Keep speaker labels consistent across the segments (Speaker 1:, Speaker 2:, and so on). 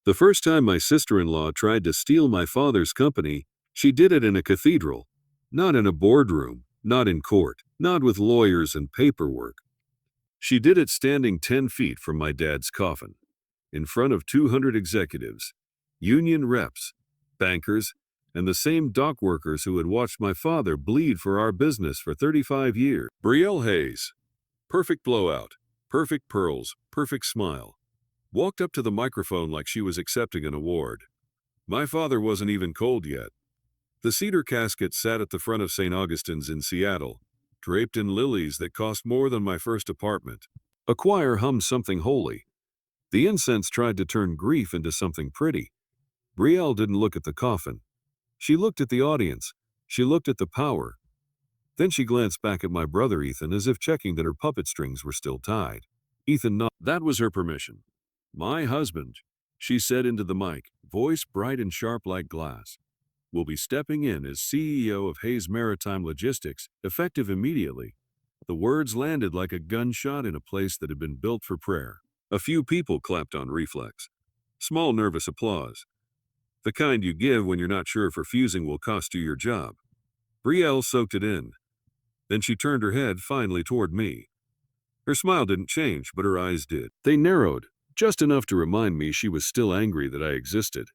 Speaker 1: The first time my sister-in-law tried to steal my father's company, she did it in a cathedral, not in a boardroom, not in court, not with lawyers and paperwork. She did it standing 10 feet from my dad's coffin, in front of 200 executives, union reps, bankers, and the same dock workers who had watched my father bleed for our business for 35 years. Brielle Hayes, perfect blowout, perfect pearls, perfect smile, walked up to the microphone like she was accepting an award. My father wasn't even cold yet. The cedar casket sat at the front of St. Augustine's in Seattle, draped in lilies that cost more than my first apartment. A choir hummed something holy. The incense tried to turn grief into something pretty. Brielle didn't look at the coffin. She looked at the audience. She looked at the power. Then she glanced back at my brother Ethan as if checking that her puppet strings were still tied. Ethan nodded. That was her permission. My husband, she said into the mic, voice bright and sharp like glass, will be stepping in as CEO of Hayes Maritime Logistics, effective immediately. The words landed like a gunshot in a place that had been built for prayer. A few people clapped on reflex. Small nervous applause. The kind you give when you're not sure if refusing will cost you your job. Brielle soaked it in. Then she turned her head finally toward me. Her smile didn't change, but her eyes did. They narrowed, just enough to remind me she was still angry that I existed,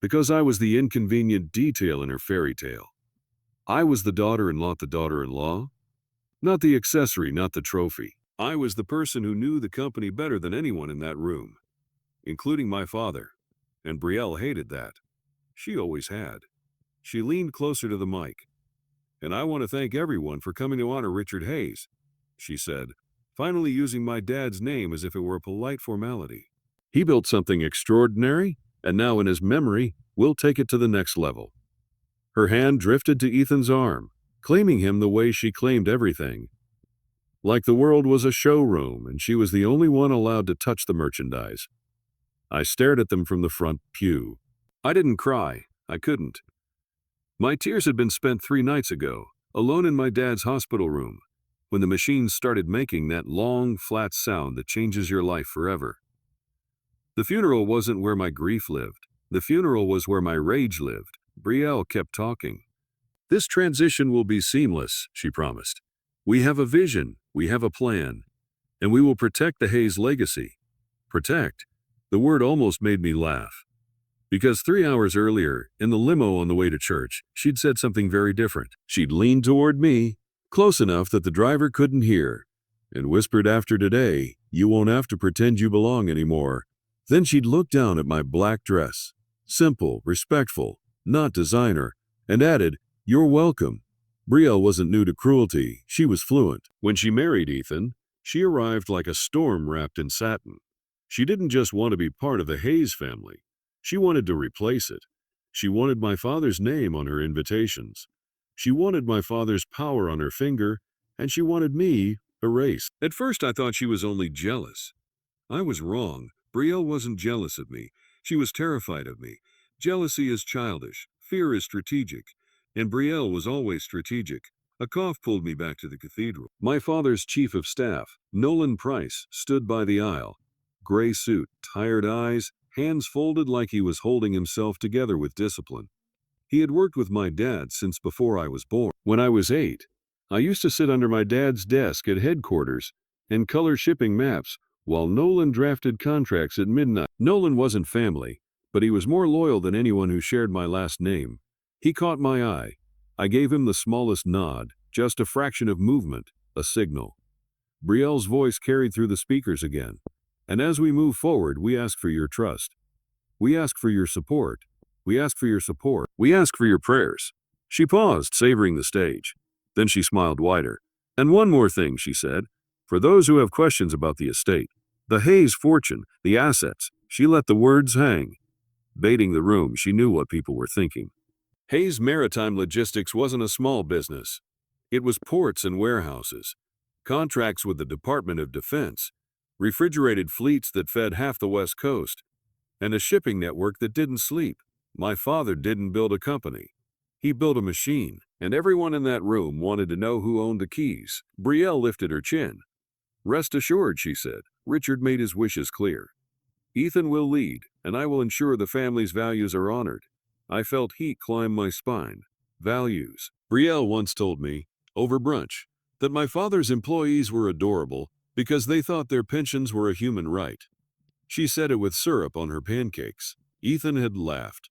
Speaker 1: because I was the inconvenient detail in her fairy tale. I was the daughter-in-law, not the daughter-in-law, not the accessory, not the trophy. I was the person who knew the company better than anyone in that room, including my father, and Brielle hated that. She always had. She leaned closer to the mic. And I want to thank everyone for coming to honor Richard Hayes, she said, finally using my dad's name as if it were a polite formality. He built something extraordinary, and now in his memory, we'll take it to the next level. Her hand drifted to Ethan's arm, claiming him the way she claimed everything. Like the world was a showroom, and she was the only one allowed to touch the merchandise. I stared at them from the front pew. I didn't cry. I couldn't. My tears had been spent 3 nights ago, alone in my dad's hospital room, when the machines started making that long, flat sound that changes your life forever. The funeral wasn't where my grief lived. The funeral was where my rage lived. Brielle kept talking. This transition will be seamless, she promised. We have a vision, we have a plan, and we will protect the Hayes legacy. Protect. The word almost made me laugh. Because 3 hours earlier, in the limo on the way to church, she'd said something very different. She'd leaned toward me, close enough that the driver couldn't hear, and whispered after today, you won't have to pretend you belong anymore. Then she'd looked down at my black dress, simple, respectful, not designer, and added, you're welcome. Brielle wasn't new to cruelty, she was fluent. When she married Ethan, she arrived like a storm wrapped in satin. She didn't just want to be part of the Hayes family. She wanted to replace it. She wanted my father's name on her invitations. She wanted my father's power on her finger, and she wanted me erased. At first I thought she was only jealous. I was wrong. Brielle wasn't jealous of me. She was terrified of me. Jealousy is childish. Fear is strategic. And Brielle was always strategic. A cough pulled me back to the cathedral. My father's chief of staff, Nolan Price, stood by the aisle. Gray suit, tired eyes, hands folded like he was holding himself together with discipline. He had worked with my dad since before I was born. When I was 8, I used to sit under my dad's desk at headquarters and color shipping maps while Nolan drafted contracts at midnight. Nolan wasn't family, but he was more loyal than anyone who shared my last name. He caught my eye. I gave him the smallest nod, just a fraction of movement, a signal. Brielle's voice carried through the speakers again. And as we move forward, we ask for your trust. We ask for your support. We ask for your support. We ask for your prayers. She paused, savoring the stage. Then she smiled wider. And one more thing, she said. For those who have questions about the estate, the Hayes fortune, the assets, she let the words hang. Baiting the room, she knew what people were thinking. Hayes Maritime Logistics wasn't a small business. It was ports and warehouses, contracts with the Department of Defense, refrigerated fleets that fed half the West Coast, and a shipping network that didn't sleep. My father didn't build a company. He built a machine, and everyone in that room wanted to know who owned the keys. Brielle lifted her chin. Rest assured, she said. Richard made his wishes clear. Ethan will lead, and I will ensure the family's values are honored. I felt heat climb my spine. Values. Brielle once told me, over brunch, that my father's employees were adorable because they thought their pensions were a human right. She said it with syrup on her pancakes. Ethan had laughed.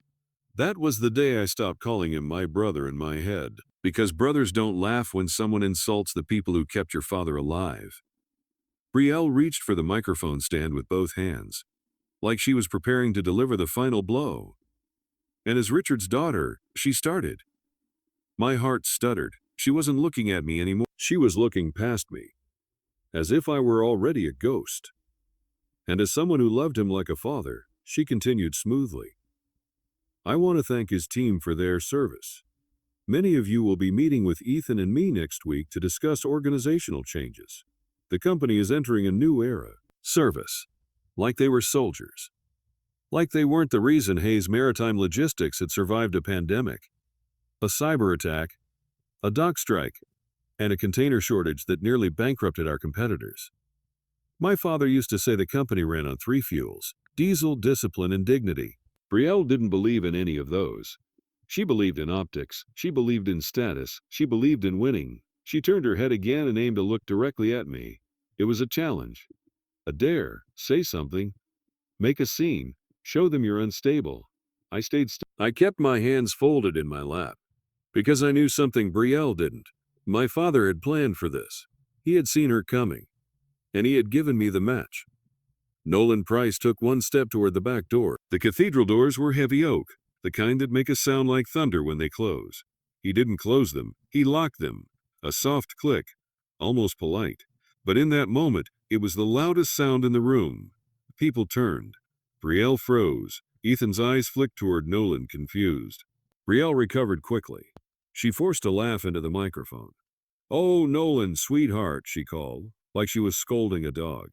Speaker 1: That was the day I stopped calling him my brother in my head, because brothers don't laugh when someone insults the people who kept your father alive. Brielle reached for the microphone stand with both hands, like she was preparing to deliver the final blow. And as Richard's daughter, she started. My heart stuttered. She wasn't looking at me anymore. She was looking past me, as if I were already a ghost. And as someone who loved him like a father, she continued smoothly. I want to thank his team for their service. Many of you will be meeting with Ethan and me next week to discuss organizational changes. The company is entering a new era. Service. Like they were soldiers. Like they weren't the reason Hayes Maritime Logistics had survived a pandemic, a cyber attack, a dock strike, and a container shortage that nearly bankrupted our competitors. My father used to say the company ran on 3 fuels: diesel, discipline, and dignity. Brielle didn't believe in any of those. She believed in optics. She believed in status. She believed in winning. She turned her head again and aimed to look directly at me. It was a challenge. A dare. Say something. Make a scene. Show them you're unstable. I stayed still. I kept my hands folded in my lap, because I knew something Brielle didn't. My father had planned for this. He had seen her coming, and he had given me the match. Nolan Price took one step toward the back door. The cathedral doors were heavy oak, the kind that make a sound like thunder when they close. He didn't close them, he locked them. A soft click, almost polite. But in that moment, it was the loudest sound in the room. People turned. Brielle froze. Ethan's eyes flicked toward Nolan, confused. Brielle recovered quickly. She forced a laugh into the microphone. "Oh, Nolan, sweetheart," she called, like she was scolding a dog.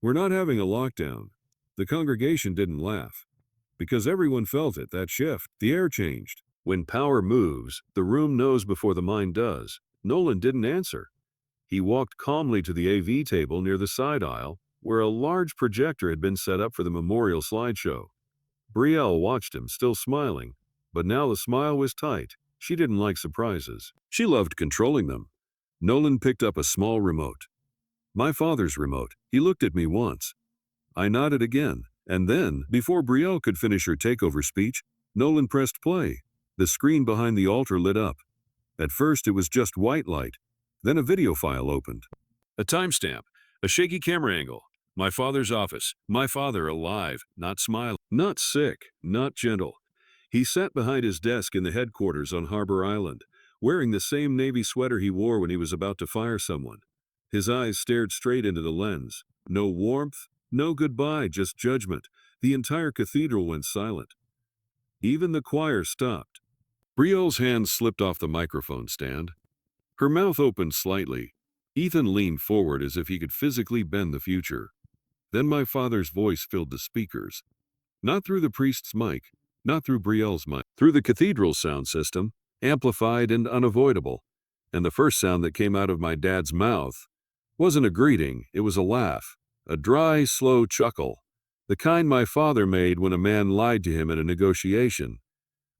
Speaker 1: "We're not having a lockdown." The congregation didn't laugh, because everyone felt it, that shift. The air changed. When power moves, the room knows before the mind does. Nolan didn't answer. He walked calmly to the AV table near the side aisle, where a large projector had been set up for the memorial slideshow. Brielle watched him, still smiling, but now the smile was tight. She didn't like surprises. She loved controlling them. Nolan picked up a small remote. My father's remote. He looked at me once. I nodded again, and then, before Brielle could finish her takeover speech, Nolan pressed play. The screen behind the altar lit up. At first it was just white light. Then a video file opened. A timestamp, a shaky camera angle. My father's office. My father alive, not smiling, not sick, not gentle. He sat behind his desk in the headquarters on Harbor Island, wearing the same navy sweater he wore when he was about to fire someone. His eyes stared straight into the lens. No warmth, no goodbye, just judgment. The entire cathedral went silent. Even the choir stopped. Brielle's hand slipped off the microphone stand. Her mouth opened slightly. Ethan leaned forward as if he could physically bend the future. Then my father's voice filled the speakers. Not through the priest's mic, not through Brielle's mic, through the cathedral's sound system, amplified and unavoidable. And the first sound that came out of my dad's mouth wasn't a greeting, it was a laugh. A dry, slow chuckle. The kind my father made when a man lied to him at a negotiation.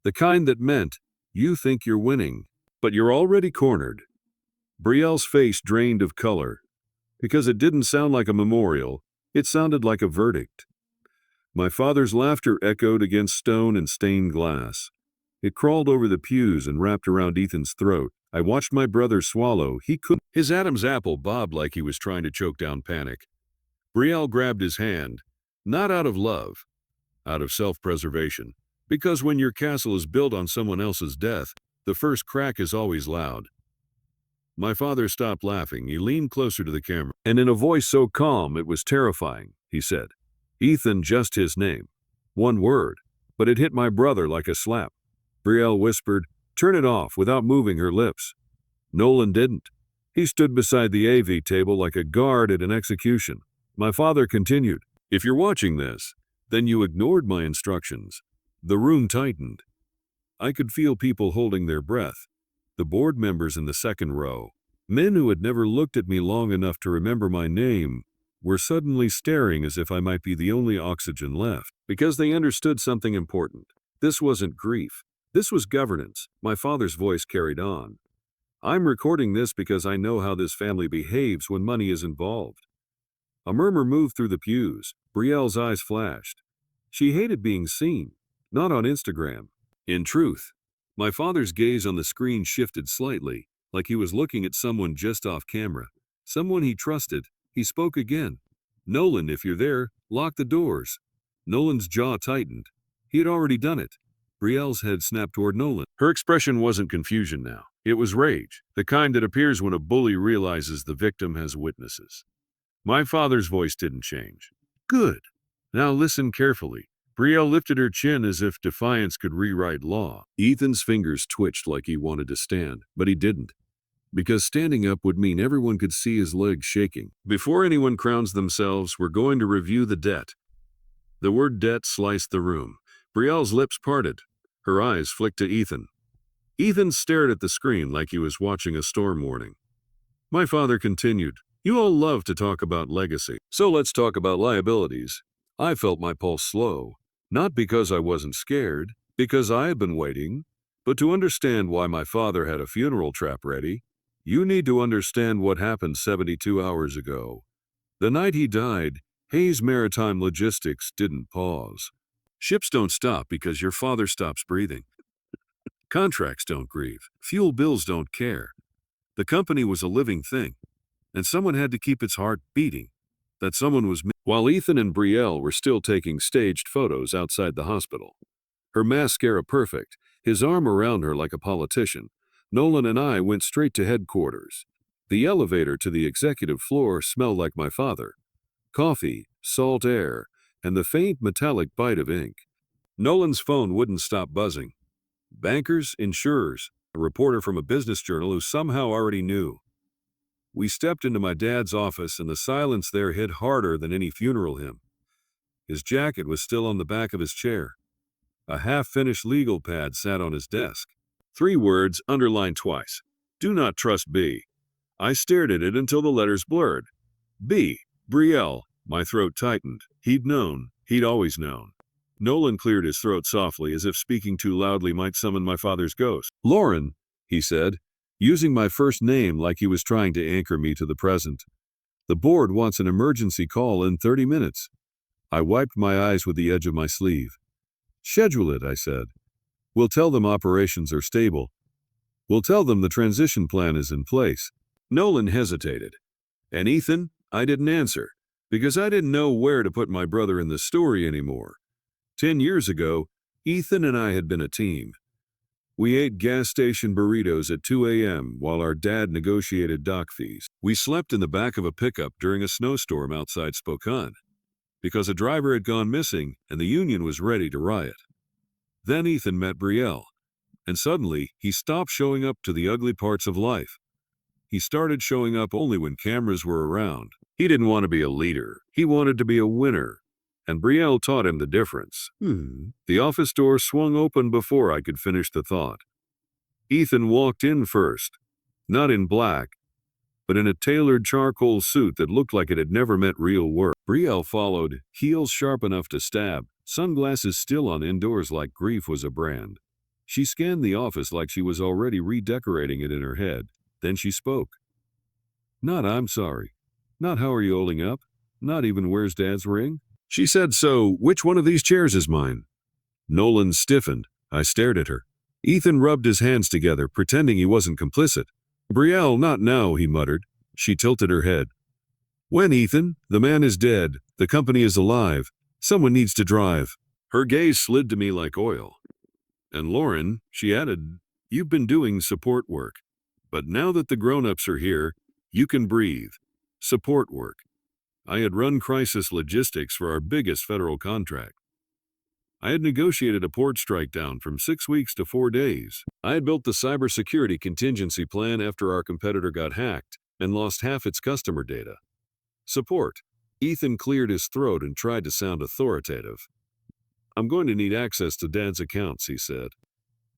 Speaker 1: The kind that meant, you think you're winning, but you're already cornered. Brielle's face drained of color. Because it didn't sound like a memorial, it sounded like a verdict. My father's laughter echoed against stone and stained glass. It crawled over the pews and wrapped around Ethan's throat. I watched my brother swallow. He couldn't. His Adam's apple bobbed like he was trying to choke down panic. Brielle grabbed his hand, not out of love, out of self-preservation. Because when your castle is built on someone else's death, the first crack is always loud. My father stopped laughing. He leaned closer to the camera, and in a voice so calm it was terrifying, he said, "Ethan, just his name. One word, but it hit my brother like a slap." Brielle whispered, "Turn it off," without moving her lips. Nolan didn't. He stood beside the AV table like a guard at an execution. My father continued, "If you're watching this, then you ignored my instructions." The room tightened. I could feel people holding their breath. The board members in the second row, men who had never looked at me long enough to remember my name, were suddenly staring as if I might be the only oxygen left, because they understood something important. This wasn't grief. This was governance. My father's voice carried on. I'm recording this because I know how this family behaves when money is involved. A murmur moved through the pews. Brielle's eyes flashed. She hated being seen, not on Instagram. In truth, my father's gaze on the screen shifted slightly, like he was looking at someone just off camera. Someone he trusted. He spoke again. Nolan, if you're there, lock the doors. Nolan's jaw tightened. He had already done it. Brielle's head snapped toward Nolan. Her expression wasn't confusion now. It was rage, the kind that appears when a bully realizes the victim has witnesses. My father's voice didn't change. Good. Now listen carefully. Brielle lifted her chin as if defiance could rewrite law. Ethan's fingers twitched like he wanted to stand, but he didn't, because standing up would mean everyone could see his legs shaking. Before anyone crowns themselves, we're going to review the debt. The word debt sliced the room. Brielle's lips parted. Her eyes flicked to Ethan. Ethan stared at the screen like he was watching a storm warning. My father continued, you all love to talk about legacy, so let's talk about liabilities. I felt my pulse slow, not because I wasn't scared, because I had been waiting, but to understand why my father had a funeral trap ready. You need to understand what happened 72 hours ago. The night he died, Hayes Maritime Logistics didn't pause. Ships don't stop because your father stops breathing. Contracts don't grieve. Fuel bills don't care. The company was a living thing, and someone had to keep its heart beating. That someone was me. While Ethan and Brielle were still taking staged photos outside the hospital, her mascara perfect, his arm around her like a politician, Nolan and I went straight to headquarters. The elevator to the executive floor smelled like my father. Coffee, salt air, and the faint metallic bite of ink. Nolan's phone wouldn't stop buzzing. Bankers, insurers, a reporter from a business journal who somehow already knew. We stepped into my dad's office and the silence there hit harder than any funeral hymn. His jacket was still on the back of his chair. A half-finished legal pad sat on his desk. 3 words underlined twice. Do not trust B. I stared at it until the letters blurred. B. Brielle. My throat tightened. He'd known. He'd always known. Nolan cleared his throat softly as if speaking too loudly might summon my father's ghost. Lauren, he said, using my first name like he was trying to anchor me to the present. The board wants an emergency call in 30 minutes. I wiped my eyes with the edge of my sleeve. Schedule it, I said. We'll tell them operations are stable. We'll tell them the transition plan is in place. Nolan hesitated. And Ethan, I didn't answer, because I didn't know where to put my brother in the story anymore. 10 years ago, Ethan and I had been a team. We ate gas station burritos at 2 a.m. while our dad negotiated dock fees. We slept in the back of a pickup during a snowstorm outside Spokane, because a driver had gone missing and the union was ready to riot. Then Ethan met Brielle, and suddenly he stopped showing up to the ugly parts of life. He started showing up only when cameras were around. He didn't want to be a leader. He wanted to be a winner. And Brielle taught him the difference. The office door swung open before I could finish the thought. Ethan walked in first, not in black, but in a tailored charcoal suit that looked like it had never met real work. Brielle followed, heels sharp enough to stab, sunglasses still on indoors like grief was a brand. She scanned the office like she was already redecorating it in her head. Then she spoke. Not I'm sorry. Not how are you holding up. Not even where's Dad's ring. She said, so which one of these chairs is mine? Nolan stiffened. I stared at her. Ethan rubbed his hands together, pretending he wasn't complicit. Brielle, not now, he muttered. She tilted her head. When, Ethan? The man is dead. The company is alive. Someone needs to drive. Her gaze slid to me like oil. And Lauren, she added, you've been doing support work. But now that the grown-ups are here, you can breathe. Support work. I had run crisis logistics for our biggest federal contract. I had negotiated a port strike down from 6 weeks to 4 days. I had built the cybersecurity contingency plan after our competitor got hacked and lost half its customer data. Support. Ethan cleared his throat and tried to sound authoritative. I'm going to need access to Dad's accounts, he said.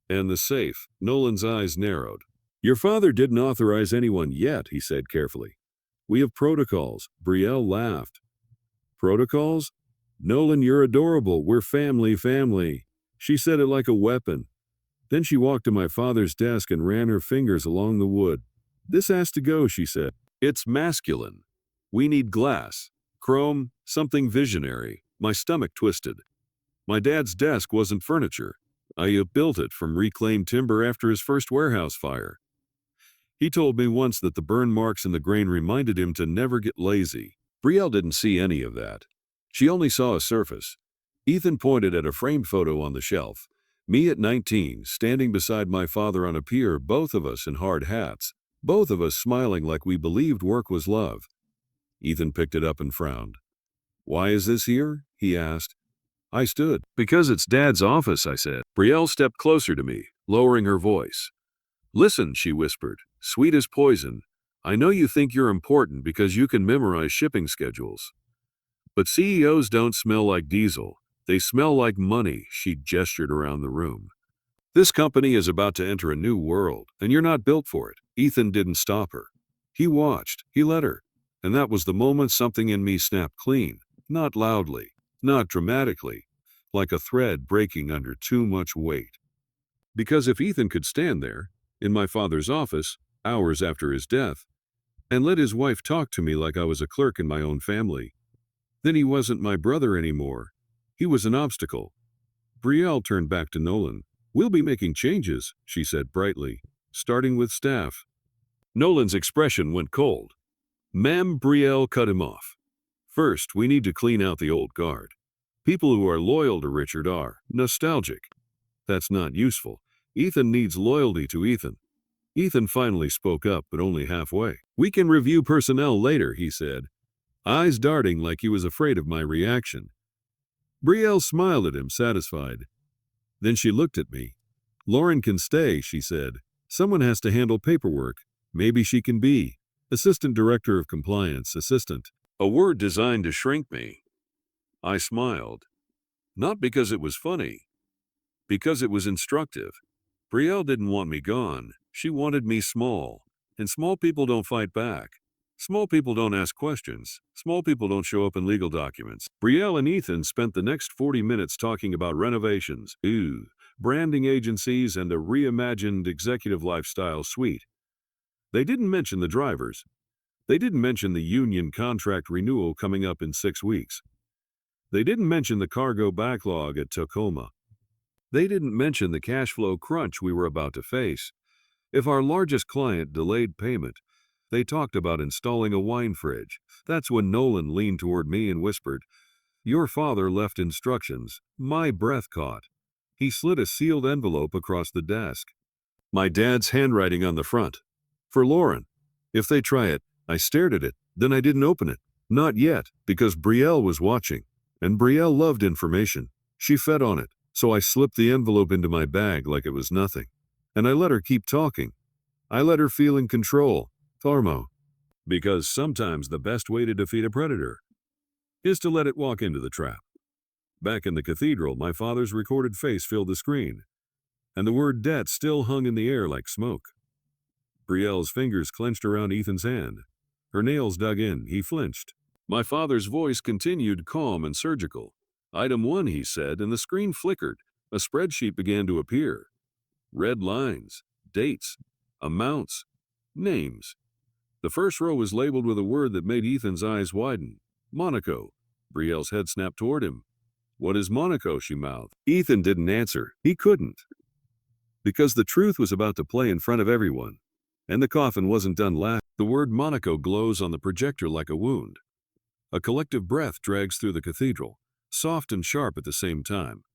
Speaker 1: And the safe. Nolan's eyes narrowed. Your father didn't authorize anyone yet, he said carefully. We have protocols. Brielle laughed. Protocols? Nolan, you're adorable. We're family. She said it like a weapon. Then she walked to my father's desk and ran her fingers along the wood. This has to go, she said. It's masculine. We need glass, chrome, something visionary. My stomach twisted. My dad's desk wasn't furniture. I built it from reclaimed timber after his first warehouse fire. He told me once that the burn marks in the grain reminded him to never get lazy. Brielle didn't see any of that. She only saw a surface. Ethan pointed at a framed photo on the shelf. Me at 19, standing beside my father on a pier, both of us in hard hats, both of us smiling like we believed work was love. Ethan picked it up and frowned. Why is this here? He asked. I stood. Because it's Dad's office, I said. Brielle stepped closer to me, lowering her voice. Listen, she whispered, sweet as poison. I know you think you're important because you can memorize shipping schedules. But CEOs don't smell like diesel. They smell like money, she gestured around the room. This company is about to enter a new world, and you're not built for it. Ethan didn't stop her. He watched, he let her. And that was the moment something in me snapped clean. Not loudly, not dramatically, like a thread breaking under too much weight. Because if Ethan could stand there, in my father's office, hours after his death, and let his wife talk to me like I was a clerk in my own family, then he wasn't my brother anymore. He was an obstacle. Brielle turned back to Nolan. We'll be making changes, she said brightly, starting with staff. Nolan's expression went cold. Ma'am, Brielle cut him off. First, we need to clean out the old guard. People who are loyal to Richard are nostalgic. That's not useful. Ethan needs loyalty to Ethan. Ethan finally spoke up, but only halfway. We can review personnel later, he said, eyes darting like he was afraid of my reaction. Brielle smiled at him, satisfied. Then she looked at me. Lauren can stay, she said. Someone has to handle paperwork. Maybe she can be Assistant Director of Compliance, assistant. A word designed to shrink me. I smiled. Not because it was funny. Because it was instructive. Brielle didn't want me gone. She wanted me small. And small people don't fight back. Small people don't ask questions. Small people don't show up in legal documents. Brielle and Ethan spent the next 40 minutes talking about renovations, branding agencies, and a reimagined executive lifestyle suite. They didn't mention the drivers. They didn't mention the union contract renewal coming up in 6 weeks. They didn't mention the cargo backlog at Tacoma. They didn't mention the cash flow crunch we were about to face. If our largest client delayed payment, they talked about installing a wine fridge. That's when Nolan leaned toward me and whispered, Your father left instructions. My breath caught. He slid a sealed envelope across the desk. My dad's handwriting on the front. For Lauren. If they try it, I stared at it, then I didn't open it. Not yet, because Brielle was watching. And Brielle loved information. She fed on it, so I slipped the envelope into my bag like it was nothing. And I let her keep talking. I let her feel in control. Tharmo. Because sometimes the best way to defeat a predator is to let it walk into the trap. Back in the cathedral, my father's recorded face filled the screen, and the word debt still hung in the air like smoke. Brielle's fingers clenched around Ethan's hand. Her nails dug in. He flinched. My father's voice continued calm and surgical. Item 1, he said, and the screen flickered. A spreadsheet began to appear. Red lines, dates, amounts, names. The first row was labeled with a word that made Ethan's eyes widen. Monaco. Brielle's head snapped toward him. What is Monaco? She mouthed. Ethan didn't answer. He couldn't. Because the truth was about to play in front of everyone. And the coffin wasn't done laughing. The word Monaco glows on the projector like a wound. A collective breath drags through the cathedral, soft and sharp at the same time.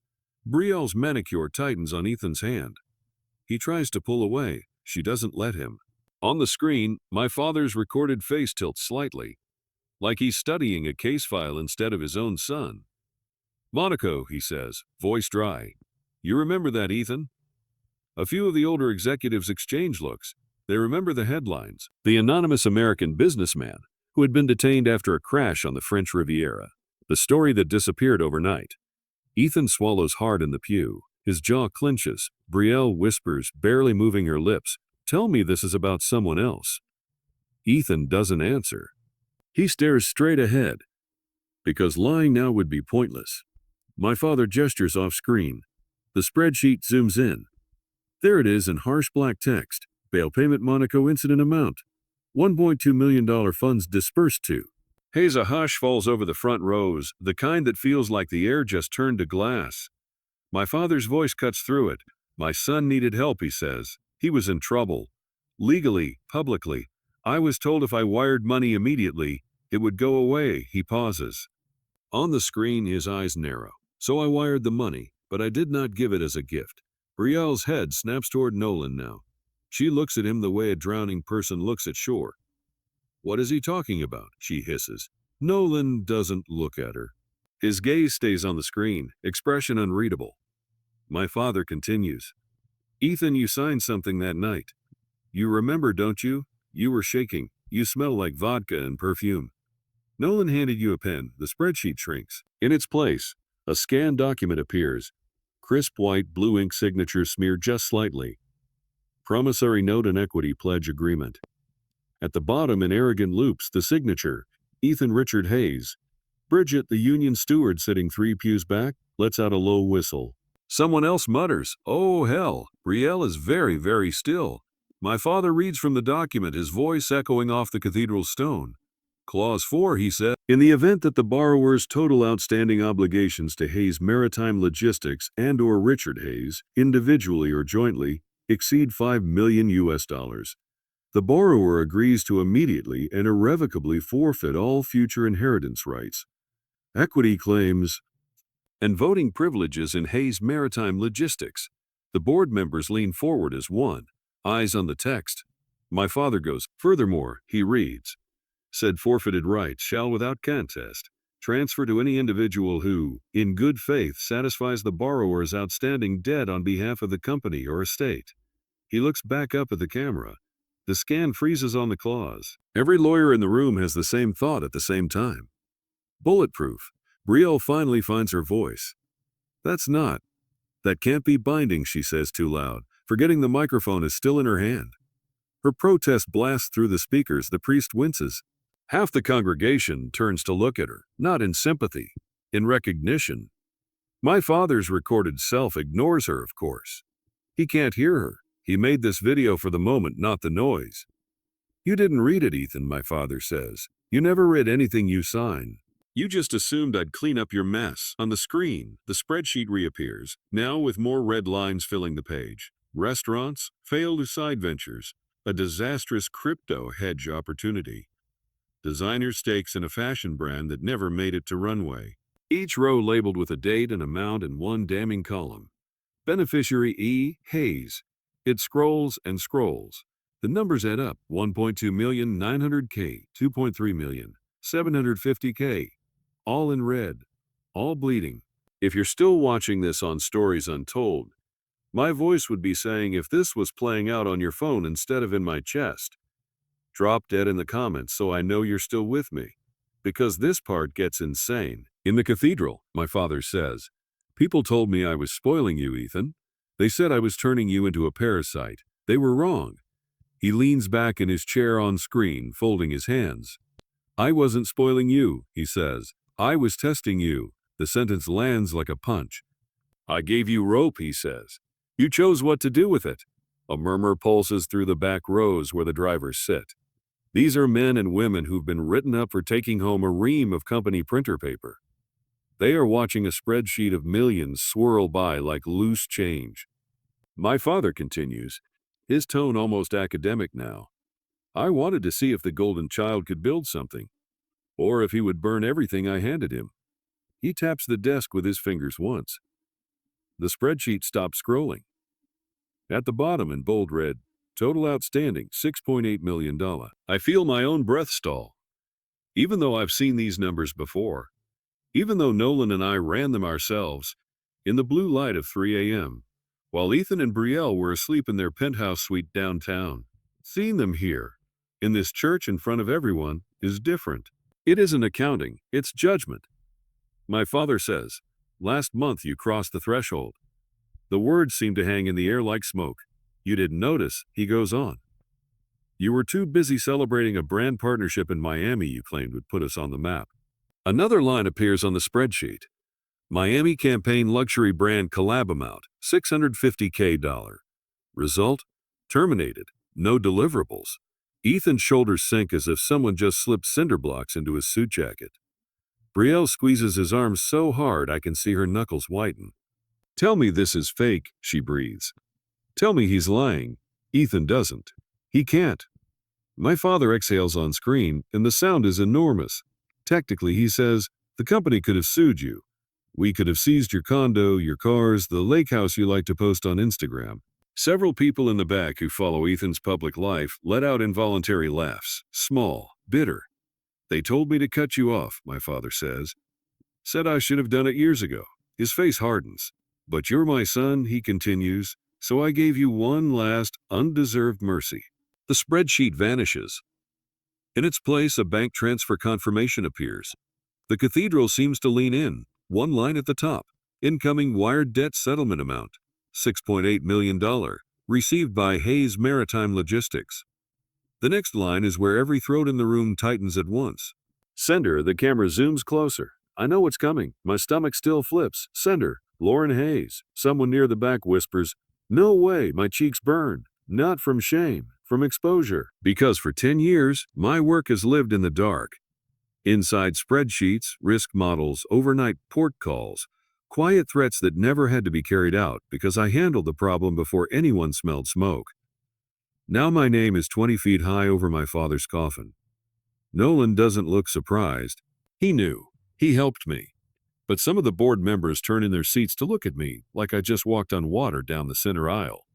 Speaker 1: Brielle's manicure tightens on Ethan's hand. He tries to pull away. She doesn't let him. On the screen, my father's recorded face tilts slightly, like he's studying a case file instead of his own son. Monaco, he says, voice dry. You remember that, Ethan? A few of the older executives exchange looks. They remember the headlines. The anonymous American businessman who had been detained after a crash on the French Riviera. The story that disappeared overnight. Ethan swallows hard in the pew. His jaw clenches. Brielle whispers, barely moving her lips, Tell me this is about someone else. Ethan doesn't answer. He stares straight ahead, because lying now would be pointless. My father gestures off screen. The spreadsheet zooms in. There it is in harsh black text. Bail payment Monaco incident amount. $1.2 million funds dispersed to. Hayes. A hush falls over the front rows, the kind that feels like the air just turned to glass. My father's voice cuts through it. My son needed help, he says. He was in trouble. Legally, publicly. I was told if I wired money immediately, it would go away. He pauses. On the screen, his eyes narrow. So I wired the money, but I did not give it as a gift. Brielle's head snaps toward Nolan now. She looks at him the way a drowning person looks at shore. What is he talking about? She hisses. Nolan doesn't look at her. His gaze stays on the screen, expression unreadable. My father continues. Ethan, you signed something that night. You remember, don't you? You were shaking. You smell like vodka and perfume. Nolan handed you a pen. The spreadsheet shrinks. In its place, a scanned document appears. Crisp white blue ink signature smeared just slightly. Promissory note and equity pledge agreement. At the bottom in arrogant loops, the signature, Ethan Richard Hayes. Bridget, the union steward sitting 3 pews back, lets out a low whistle. Someone else mutters, oh hell, Brielle is very, very still. My father reads from the document, his voice echoing off the cathedral stone. Clause 4, he said, in the event that the borrower's total outstanding obligations to Hayes Maritime Logistics and or Richard Hayes, individually or jointly, exceed $5 million, the borrower agrees to immediately and irrevocably forfeit all future inheritance rights, equity claims, and voting privileges in Hayes Maritime Logistics. The board members lean forward as one, eyes on the text. My father goes, furthermore, he reads, said forfeited rights shall without contest transfer to any individual who, in good faith, satisfies the borrower's outstanding debt on behalf of the company or estate. He looks back up at the camera. The scan freezes on the clause. Every lawyer in the room has the same thought at the same time. Bulletproof. Brielle finally finds her voice. That can't be binding, she says too loud, forgetting the microphone is still in her hand. Her protest blasts through the speakers. The priest winces. Half the congregation turns to look at her, not in sympathy, in recognition. My father's recorded self ignores her, of course. He can't hear her. He made this video for the moment, not the noise. You didn't read it, Ethan, my father says. You never read anything you sign. You just assumed I'd clean up your mess. On the screen, the spreadsheet reappears, now with more red lines filling the page. Restaurants, failed side ventures, a disastrous crypto hedge opportunity. Designer stakes in a fashion brand that never made it to runway. Each row labeled with a date and amount in one damning column. Beneficiary E. Hayes. It scrolls and scrolls. The numbers add up. 1.2 million, 900K, 2.3 million, 750K. All in red. All bleeding. If you're still watching this on Stories Untold, my voice would be saying if this was playing out on your phone instead of in my chest. Drop dead in the comments so I know you're still with me. Because this part gets insane. In the cathedral, my father says, people told me I was spoiling you, Ethan. They said I was turning you into a parasite. They were wrong. He leans back in his chair on screen, folding his hands. I wasn't spoiling you, he says. I was testing you. The sentence lands like a punch. I gave you rope, he says. You chose what to do with it. A murmur pulses through the back rows where the drivers sit. These are men and women who've been written up for taking home a ream of company printer paper. They are watching a spreadsheet of millions swirl by like loose change. My father continues, his tone almost academic now. I wanted to see if the golden child could build something, or if he would burn everything I handed him. He taps the desk with his fingers once. The spreadsheet stops scrolling. At the bottom in bold red, total outstanding, $6.8 million. I feel my own breath stall. Even though I've seen these numbers before, even though Nolan and I ran them ourselves, in the blue light of 3 a.m., while Ethan and Brielle were asleep in their penthouse suite downtown. Seeing them here, in this church in front of everyone, is different. It isn't accounting, it's judgment. My father says, last month you crossed the threshold. The words seem to hang in the air like smoke. You didn't notice, he goes on. You were too busy celebrating a brand partnership in Miami you claimed would put us on the map. Another line appears on the spreadsheet. Miami campaign luxury brand collab amount, $650K. Result? Terminated. No deliverables. Ethan's shoulders sink as if someone just slipped cinder blocks into his suit jacket. Brielle squeezes his arms so hard I can see her knuckles whiten. Tell me this is fake, she breathes. Tell me he's lying. Ethan doesn't. He can't. My father exhales on screen, and the sound is enormous. Technically, he says, the company could have sued you. We could have seized your condo, your cars, the lake house you like to post on Instagram. Several people in the back who follow Ethan's public life let out involuntary laughs, small, bitter. They told me to cut you off, my father says. Said I should have done it years ago. His face hardens. But you're my son, he continues, so I gave you one last, undeserved mercy. The spreadsheet vanishes. In its place, a bank transfer confirmation appears. The cathedral seems to lean in, one line at the top. Incoming wired debt settlement amount, $6.8 million, received by Hayes Maritime Logistics. The next line is where every throat in the room tightens at once. Sender, the camera zooms closer. I know what's coming. My stomach still flips. Sender, Lauren Hayes. Someone near the back whispers, no way, my cheeks burn. Not from shame, from exposure. Because for 10 years, my work has lived in the dark. Inside spreadsheets, risk models, overnight port calls, quiet threats that never had to be carried out because I handled the problem before anyone smelled smoke. Now my name is 20 feet high over my father's coffin. Nolan doesn't look surprised. He knew. He helped me. But some of the board members turn in their seats to look at me like I just walked on water down the center aisle.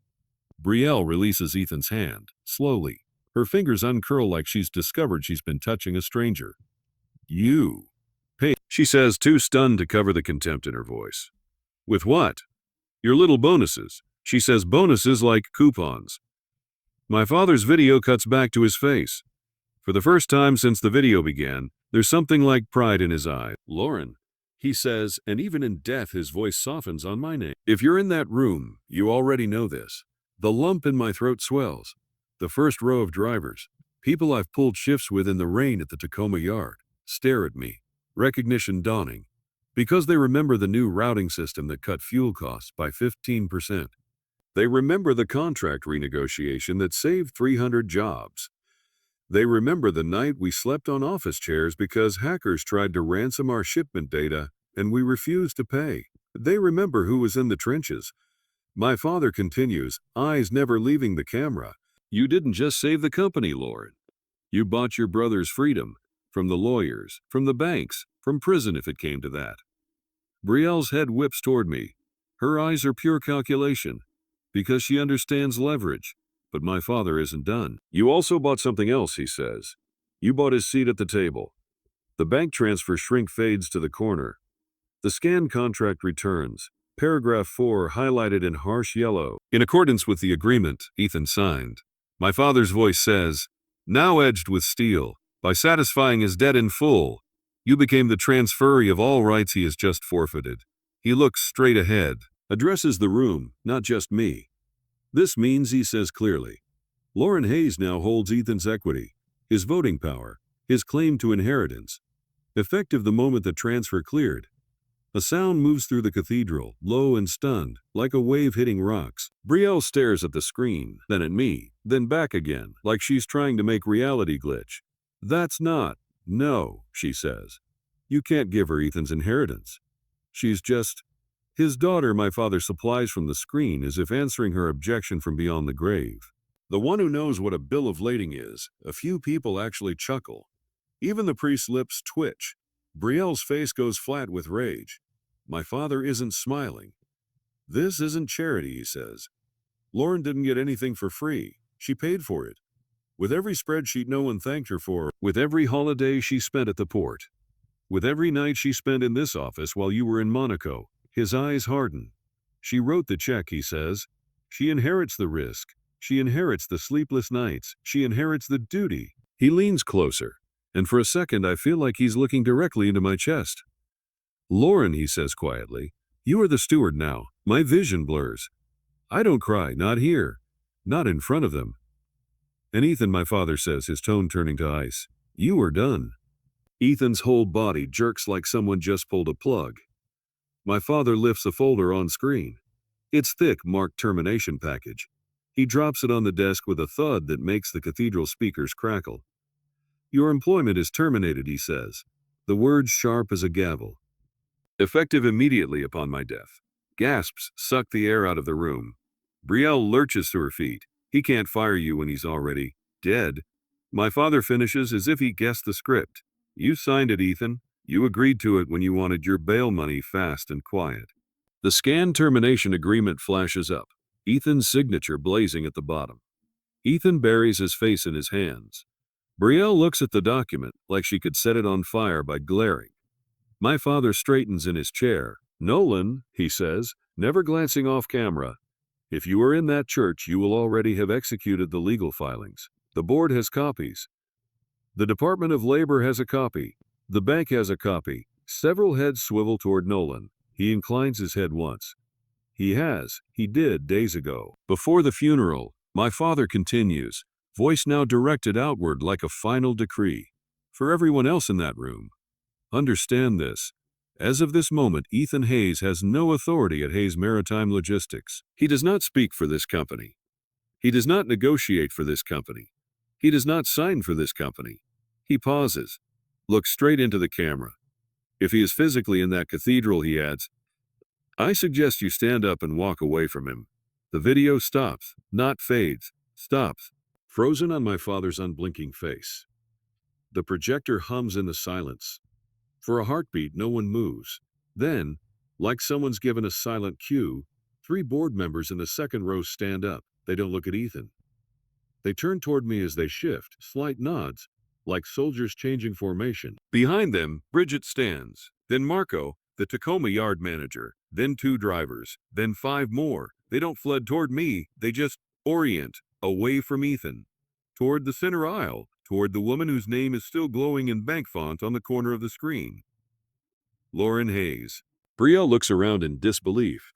Speaker 1: Brielle releases Ethan's hand, slowly. Her fingers uncurl like she's discovered she's been touching a stranger. You pay, she says, too stunned to cover the contempt in her voice. With what? Your little bonuses. She says bonuses like coupons. My father's video cuts back to his face. For the first time since the video began, there's something like pride in his eye. Lauren, he says, and even in death his voice softens on my name. If you're in that room, you already know this. The lump in my throat swells. The first row of drivers, people I've pulled shifts with in the rain at the Tacoma yard, stare at me, recognition dawning, because they remember the new routing system that cut fuel costs by 15%. They remember the contract renegotiation that saved 300 jobs. They remember the night we slept on office chairs because hackers tried to ransom our shipment data and we refused to pay. They remember who was in the trenches. My father continues, eyes never leaving the camera. You didn't just save the company, Lauren. You bought your brother's freedom. From the lawyers, from the banks, from prison if it came to that. Brielle's head whips toward me. Her eyes are pure calculation, because she understands leverage. But my father isn't done. You also bought something else, he says. You bought his seat at the table. The bank transfer shrink fades to the corner. The scanned contract returns. Paragraph 4 highlighted in harsh yellow. In accordance with the agreement Ethan signed. My father's voice says, now edged with steel. By satisfying his debt in full, you became the transferee of all rights he has just forfeited. He looks straight ahead, addresses the room, not just me. This means, he says clearly, Lauren Hayes now holds Ethan's equity, his voting power, his claim to inheritance. Effective the moment the transfer cleared. A sound moves through the cathedral, low and stunned, like a wave hitting rocks. Brielle stares at the screen, then at me, then back again, like she's trying to make reality glitch. That's not. No, she says. You can't give her Ethan's inheritance. She's just his daughter, my father supplies from the screen as if answering her objection from beyond the grave. The one who knows what a bill of lading is, a few people actually chuckle. Even the priest's lips twitch. Brielle's face goes flat with rage. My father isn't smiling. This isn't charity, he says. Lauren didn't get anything for free. She paid for it. With every spreadsheet no one thanked her for, with every holiday she spent at the port, with every night she spent in this office while you were in Monaco, his eyes harden. She wrote the check, he says. She inherits the risk. She inherits the sleepless nights. She inherits the duty. He leans closer, and for a second I feel like he's looking directly into my chest. Lauren, he says quietly, you are the steward now. My vision blurs. I don't cry, not here, not in front of them. And Ethan, my father says, his tone turning to ice, you are done. Ethan's whole body jerks like someone just pulled a plug. My father lifts a folder on screen. It's thick, marked termination package. He drops it on the desk with a thud that makes the cathedral speakers crackle. Your employment is terminated, he says, the words sharp as a gavel. Effective immediately upon my death. Gasps suck the air out of the room. Brielle lurches to her feet. He can't fire you when he's already dead. My father finishes as if he guessed the script. You signed it, Ethan. You agreed to it when you wanted your bail money fast and quiet. The scanned termination agreement flashes up, Ethan's signature blazing at the bottom. Ethan buries his face in his hands. Brielle looks at the document like she could set it on fire by glaring. My father straightens in his chair. Nolan, he says, never glancing off camera. If you are in that church, you will already have executed the legal filings. The board has copies. The Department of Labor has a copy. The bank has a copy. Several heads swivel toward Nolan. He inclines his head once. He did days ago. Before the funeral, my father continues, voice now directed outward like a final decree. For everyone else in that room, understand this. As of this moment, Ethan Hayes has no authority at Hayes Maritime Logistics. He does not speak for this company. He does not negotiate for this company. He does not sign for this company. He pauses, looks straight into the camera. If he is physically in that cathedral, he adds, I suggest you stand up and walk away from him. The video stops, not fades, stops, frozen on my father's unblinking face. The projector hums in the silence. For a heartbeat, no one moves. Then, like someone's given a silent cue, 3 board members in the second row stand up. They don't look at Ethan. They turn toward me as they shift, slight nods, like soldiers changing formation. Behind them, Bridget stands, then Marco, the Tacoma yard manager, then 2 drivers, then 5 more. They don't flood toward me, they just orient, away from Ethan. Toward the center aisle, toward the woman whose name is still glowing in bank font on the corner of the screen. Lauren Hayes. Brielle looks around in disbelief,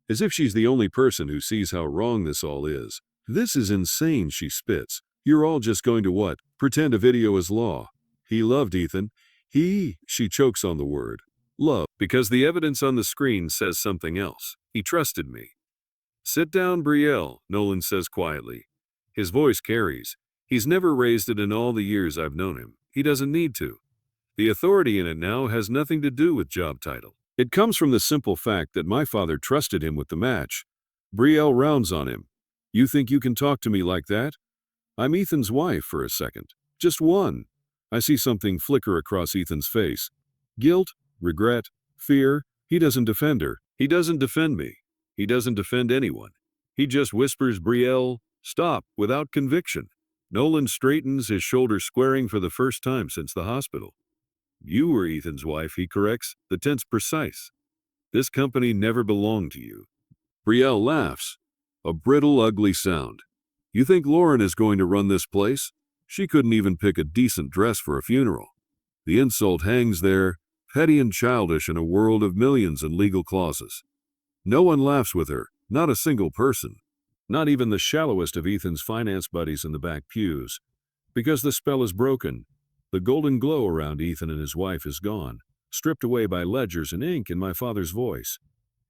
Speaker 1: as if she's the only person who sees how wrong this all is. This is insane, she spits. You're all just going to what? Pretend a video is law. He loved Ethan. She chokes on the word. Love. Because the evidence on the screen says something else. He trusted me. Sit down, Brielle, Nolan says quietly. His voice carries. He's never raised it in all the years I've known him. He doesn't need to. The authority in it now has nothing to do with job title. It comes from the simple fact that my father trusted him with the match. Brielle rounds on him. You think you can talk to me like that? I'm Ethan's wife for a second. Just one. I see something flicker across Ethan's face. Guilt, regret, fear. He doesn't defend her. He doesn't defend me. He doesn't defend anyone. He just whispers, Brielle, stop, without conviction. Nolan straightens, his shoulders squaring for the first time since the hospital. You were Ethan's wife, he corrects, the tense precise. This company never belonged to you. Brielle laughs. A brittle, ugly sound. You think Lauren is going to run this place? She couldn't even pick a decent dress for a funeral. The insult hangs there, petty and childish in a world of millions and legal clauses. No one laughs with her, not a single person. Not even the shallowest of Ethan's finance buddies in the back pews. Because the spell is broken. The golden glow around Ethan and his wife is gone, stripped away by ledgers and ink and my father's voice.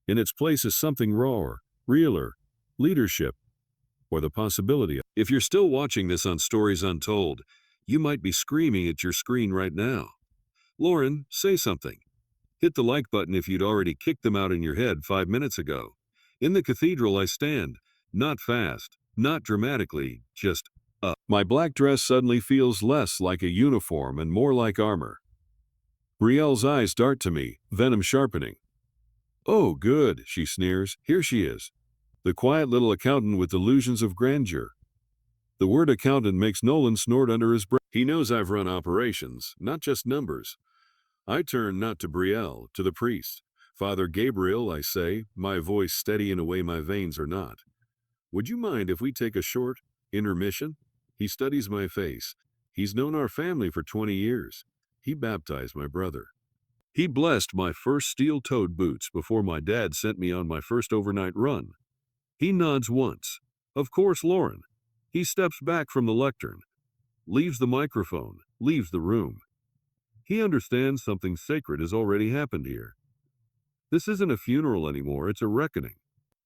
Speaker 1: In its place is something rawer, realer, leadership, or the possibility of. If you're still watching this on Stories Untold, you might be screaming at your screen right now. Lauren, say something. Hit the like button if you'd already kicked them out in your head 5 minutes ago. In the cathedral I stand, not fast, not dramatically, just up. My black dress suddenly feels less like a uniform and more like armor. Brielle's eyes dart to me, venom sharpening. Oh, good, she sneers. Here she is. The quiet little accountant with delusions of grandeur. The word accountant makes Nolan snort under his breath. He knows I've run operations, not just numbers. I turn not to Brielle, to the priest. Father Gabriel, I say, my voice steady in a way my veins are not. Would you mind if we take a short intermission? He studies my face. He's known our family for 20 years. He baptized my brother. He blessed my first steel-toed boots before my dad sent me on my first overnight run. He nods once. Of course, Lauren. He steps back from the lectern, leaves the microphone, leaves the room. He understands something sacred has already happened here. This isn't a funeral anymore, it's a reckoning.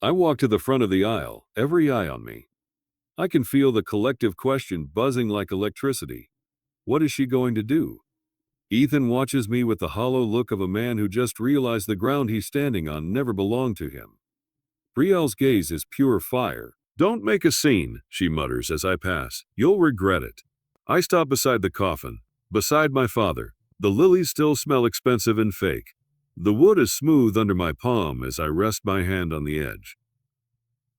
Speaker 1: I walk to the front of the aisle, every eye on me. I can feel the collective question buzzing like electricity. What is she going to do? Ethan watches me with the hollow look of a man who just realized the ground he's standing on never belonged to him. Brielle's gaze is pure fire. "Don't make a scene," she mutters as I pass. "You'll regret it." I stop beside the coffin, beside my father. The lilies still smell expensive and fake. The wood is smooth under my palm as I rest my hand on the edge.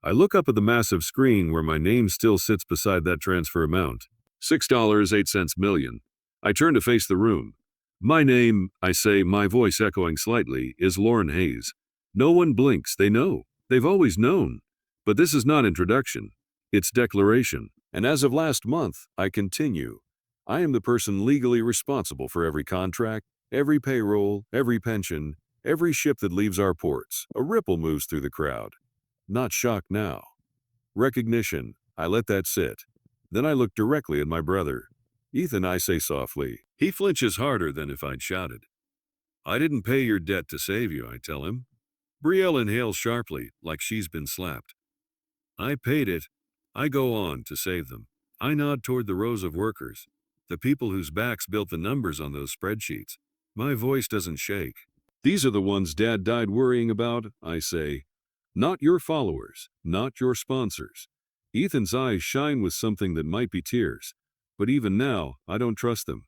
Speaker 1: I look up at the massive screen where my name still sits beside that transfer amount. $6.08 million. I turn to face the room. "My name," I say, my voice echoing slightly, "is Lauren Hayes." No one blinks, they know. They've always known. But this is not introduction. It's declaration. And as of last month, I continue. I am the person legally responsible for every contract, every payroll, every pension, every ship that leaves our ports. A ripple moves through the crowd. Not shock now. Recognition. I let that sit. Then I look directly at my brother. "Ethan," I say softly. He flinches harder than if I'd shouted. "I didn't pay your debt to save you," I tell him. Brielle inhales sharply, like she's been slapped. "I paid it." I go on, "to save them." I nod toward the rows of workers, the people whose backs built the numbers on those spreadsheets. My voice doesn't shake. "These are the ones Dad died worrying about," I say. "Not your followers, not your sponsors." Ethan's eyes shine with something that might be tears. But even now, I don't trust them.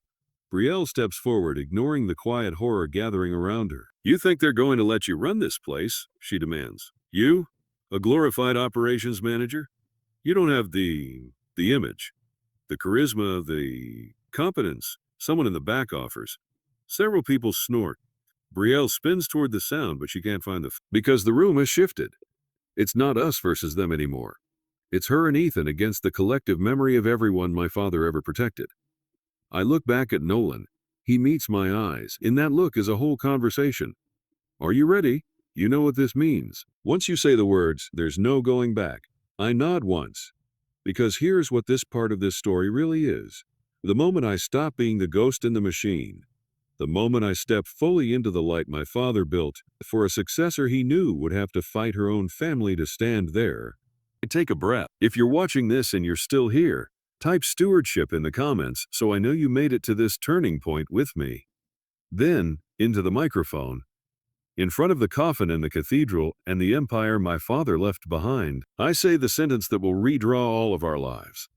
Speaker 1: Brielle steps forward, ignoring the quiet horror gathering around her. "You think they're going to let you run this place?" she demands. "You? A glorified operations manager? You don't have the image, the charisma, the competence." Someone in the back offers. Several people snort. Brielle spins toward the sound, but she can't find because the room has shifted. It's not us versus them anymore. It's her and Ethan against the collective memory of everyone my father ever protected. I look back at Nolan. He meets my eyes. In that look is a whole conversation. "Are you ready? You know what this means. Once you say the words, there's no going back." I nod once. Because here's what this part of this story really is. The moment I stop being the ghost in the machine, the moment I step fully into the light my father built for a successor he knew would have to fight her own family to stand there, I take a breath. If you're watching this and you're still here, type stewardship in the comments so I know you made it to this turning point with me. Then, into the microphone. In front of the coffin and the cathedral and the empire my father left behind, I say the sentence that will redraw all of our lives.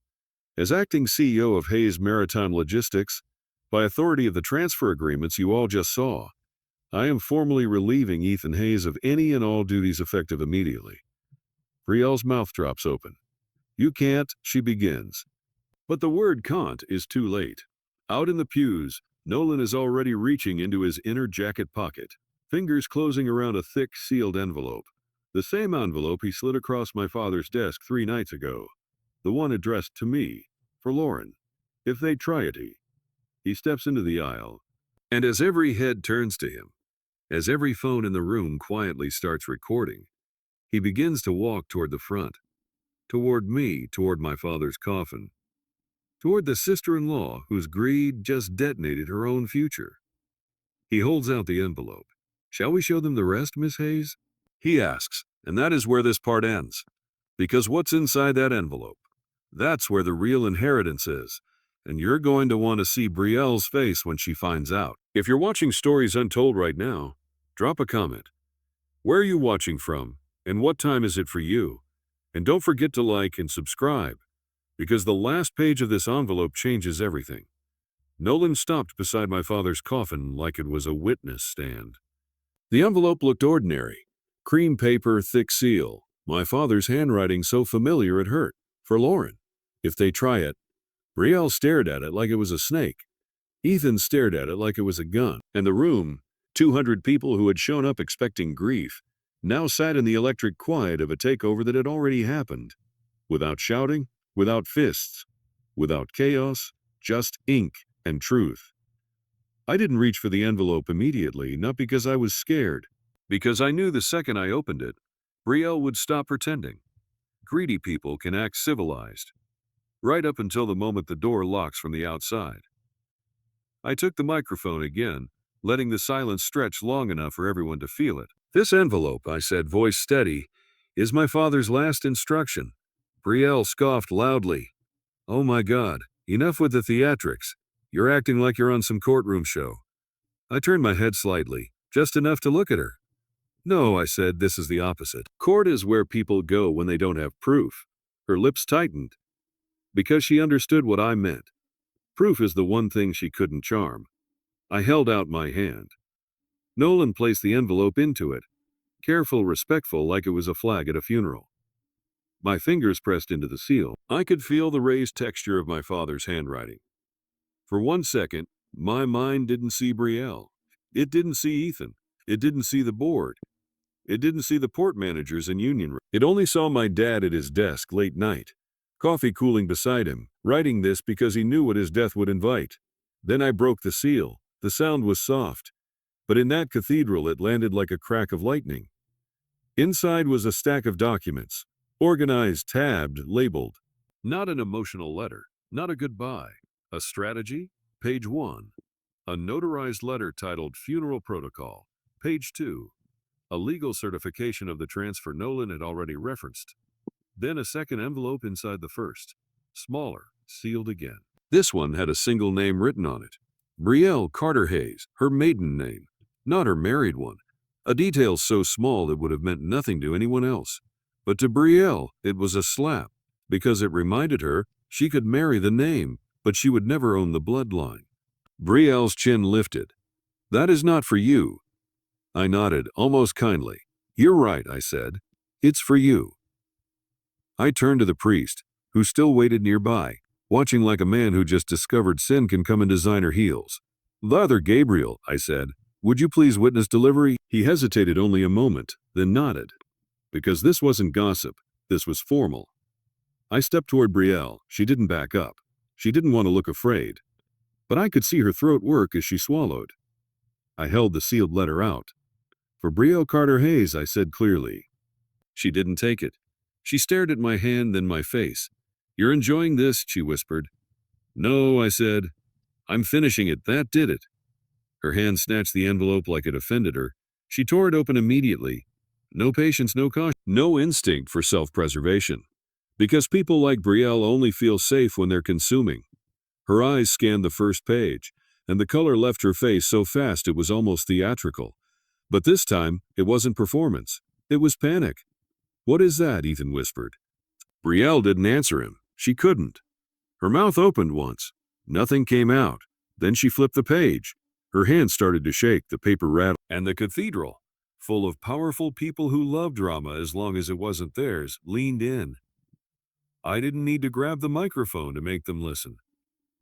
Speaker 1: As acting CEO of Hayes Maritime Logistics, by authority of the transfer agreements you all just saw, I am formally relieving Ethan Hayes of any and all duties effective immediately. Brielle's mouth drops open. "You can't," she begins. But the word "can't" is too late. Out in the pews, Nolan is already reaching into his inner jacket pocket, fingers closing around a thick, sealed envelope. The same envelope he slid across my father's desk 3 nights ago. The one addressed to me, for Lauren. "If they try it," he steps into the aisle. And as every head turns to him, as every phone in the room quietly starts recording, he begins to walk toward the front, toward me, toward my father's coffin, toward the sister-in-law whose greed just detonated her own future. He holds out the envelope. "Shall we show them the rest, Miss Hayes?" he asks, and that is where this part ends. Because what's inside that envelope? That's where the real inheritance is, and you're going to want to see Brielle's face when she finds out. If you're watching Stories Untold right now, drop a comment. Where are you watching from, and what time is it for you? And don't forget to like and subscribe, because the last page of this envelope changes everything. Nolan stopped beside my father's coffin like it was a witness stand. The envelope looked ordinary. Cream paper, thick seal. My father's handwriting so familiar it hurt. For Lauren. "If they try it." Brielle stared at it like it was a snake. Ethan stared at it like it was a gun. And the room, 200 people who had shown up expecting grief, now sat in the electric quiet of a takeover that had already happened. Without shouting, without fists, without chaos, just ink and truth. I didn't reach for the envelope immediately, not because I was scared, because I knew the second I opened it, Brielle would stop pretending. Greedy people can act civilized. right up until the moment the door locks from the outside. I took the microphone again, letting the silence stretch long enough for everyone to feel it. "This envelope," I said, voice steady, "is my father's last instruction." Brielle scoffed loudly. "Oh my God, enough with the theatrics. You're acting like you're on some courtroom show." I turned my head slightly, just enough to look at her. "No," I said, "this is the opposite. Court is where people go when they don't have proof." Her lips tightened, because she understood what I meant. Proof is the one thing she couldn't charm. I held out my hand. Nolan placed the envelope into it, careful, respectful, like it was a flag at a funeral. My fingers pressed into the seal. I could feel the raised texture of my father's handwriting. For 1 second, my mind didn't see Brielle. It didn't see Ethan. It didn't see the board. It didn't see the port managers and union. It only saw my dad at his desk late night, coffee cooling beside him, writing this because he knew what his death would invite. Then I broke the seal. The sound was soft, but in that cathedral it landed like a crack of lightning. Inside was a stack of documents, organized, tabbed, labeled. Not an emotional letter, not a goodbye. A strategy? Page 1. A notarized letter titled Funeral Protocol. Page 2. A legal certification of the transfer Nolan had already referenced. Then a second envelope inside the first, smaller, sealed again. This one had a single name written on it. Brielle Carter Hayes, her maiden name, not her married one. A detail so small it would have meant nothing to anyone else. But to Brielle, it was a slap, because it reminded her she could marry the name, but she would never own the bloodline. Brielle's chin lifted. "That is not for you." I nodded, almost kindly. "You're right," I said. "It's for you." I turned to the priest, who still waited nearby, watching like a man who just discovered sin can come in designer heels. "Father Gabriel," I said, "would you please witness delivery?" He hesitated only a moment, then nodded. Because this wasn't gossip, this was formal. I stepped toward Brielle. She didn't back up. She didn't want to look afraid. But I could see her throat work as she swallowed. I held the sealed letter out. "For Brielle Carter Hayes," I said clearly. She didn't take it. She stared at my hand, then my face. "You're enjoying this?" she whispered. "No," I said. "I'm finishing it. That did it." Her hand snatched the envelope like it offended her. She tore it open immediately. No patience, no caution, no instinct for self-preservation. Because people like Brielle only feel safe when they're consuming. Her eyes scanned the first page, and the color left her face so fast it was almost theatrical. But this time, it wasn't performance. It was panic. "What is that?" Ethan whispered. Brielle didn't answer him. She couldn't. Her mouth opened once. Nothing came out. Then she flipped the page. Her hand started to shake, the paper rattled. And the cathedral, full of powerful people who loved drama as long as it wasn't theirs, leaned in. I didn't need to grab the microphone to make them listen.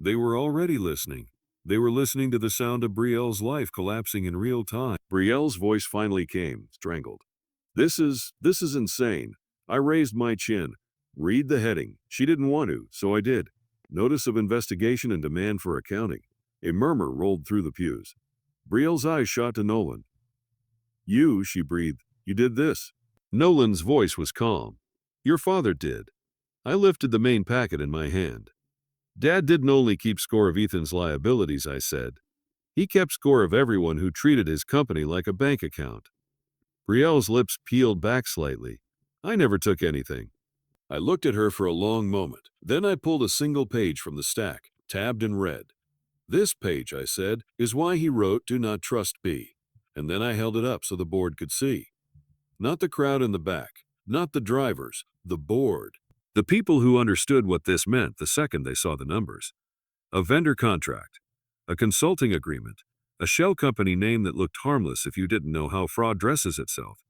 Speaker 1: They were already listening. They were listening to the sound of Brielle's life collapsing in real time. Brielle's voice finally came, strangled. This is insane." I raised my chin. "Read the heading." She didn't want to, so I did. "Notice of investigation and demand for accounting." A murmur rolled through the pews. Brielle's eyes shot to Nolan. "You," she breathed, "you did this." Nolan's voice was calm. "Your father did." I lifted the main packet in my hand. "Dad didn't only keep score of Ethan's liabilities," I said. "He kept score of everyone who treated his company like a bank account." Brielle's lips peeled back slightly. "I never took anything." I looked at her for a long moment. Then I pulled a single page from the stack, tabbed and read. "This page," I said, "is why he wrote, 'Do not trust B.'" And then I held it up so the board could see. Not the crowd in the back, not the drivers, the board. The people who understood what this meant the second they saw the numbers. A vendor contract, a consulting agreement, a shell company name that looked harmless if you didn't know how fraud dresses itself.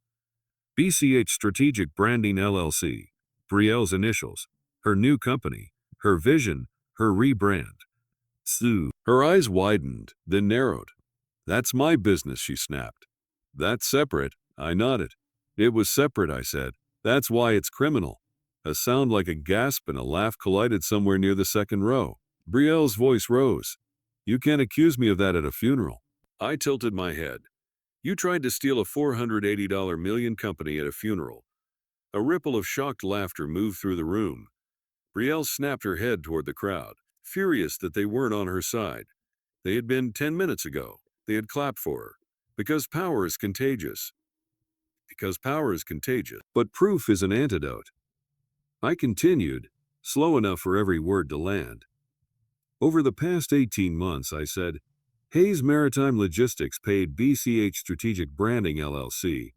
Speaker 1: BCH Strategic Branding LLC, Brielle's initials, her new company, her vision, her rebrand. Sue. Her eyes widened, then narrowed. "That's my business," she snapped. "That's separate." I nodded. "It was separate," I said. "That's why it's criminal." A sound like a gasp and a laugh collided somewhere near the second row. Brielle's voice rose. "You can't accuse me of that at a funeral." I tilted my head. "You tried to steal a $480 million company at a funeral." A ripple of shocked laughter moved through the room. Brielle snapped her head toward the crowd, furious that they weren't on her side. They had been 10 minutes ago. They had clapped for her. Because power is contagious. Because power is contagious. But proof is an antidote. I continued, slow enough for every word to land. Over the past 18 months, I said, Hayes Maritime Logistics paid BCH Strategic Branding LLC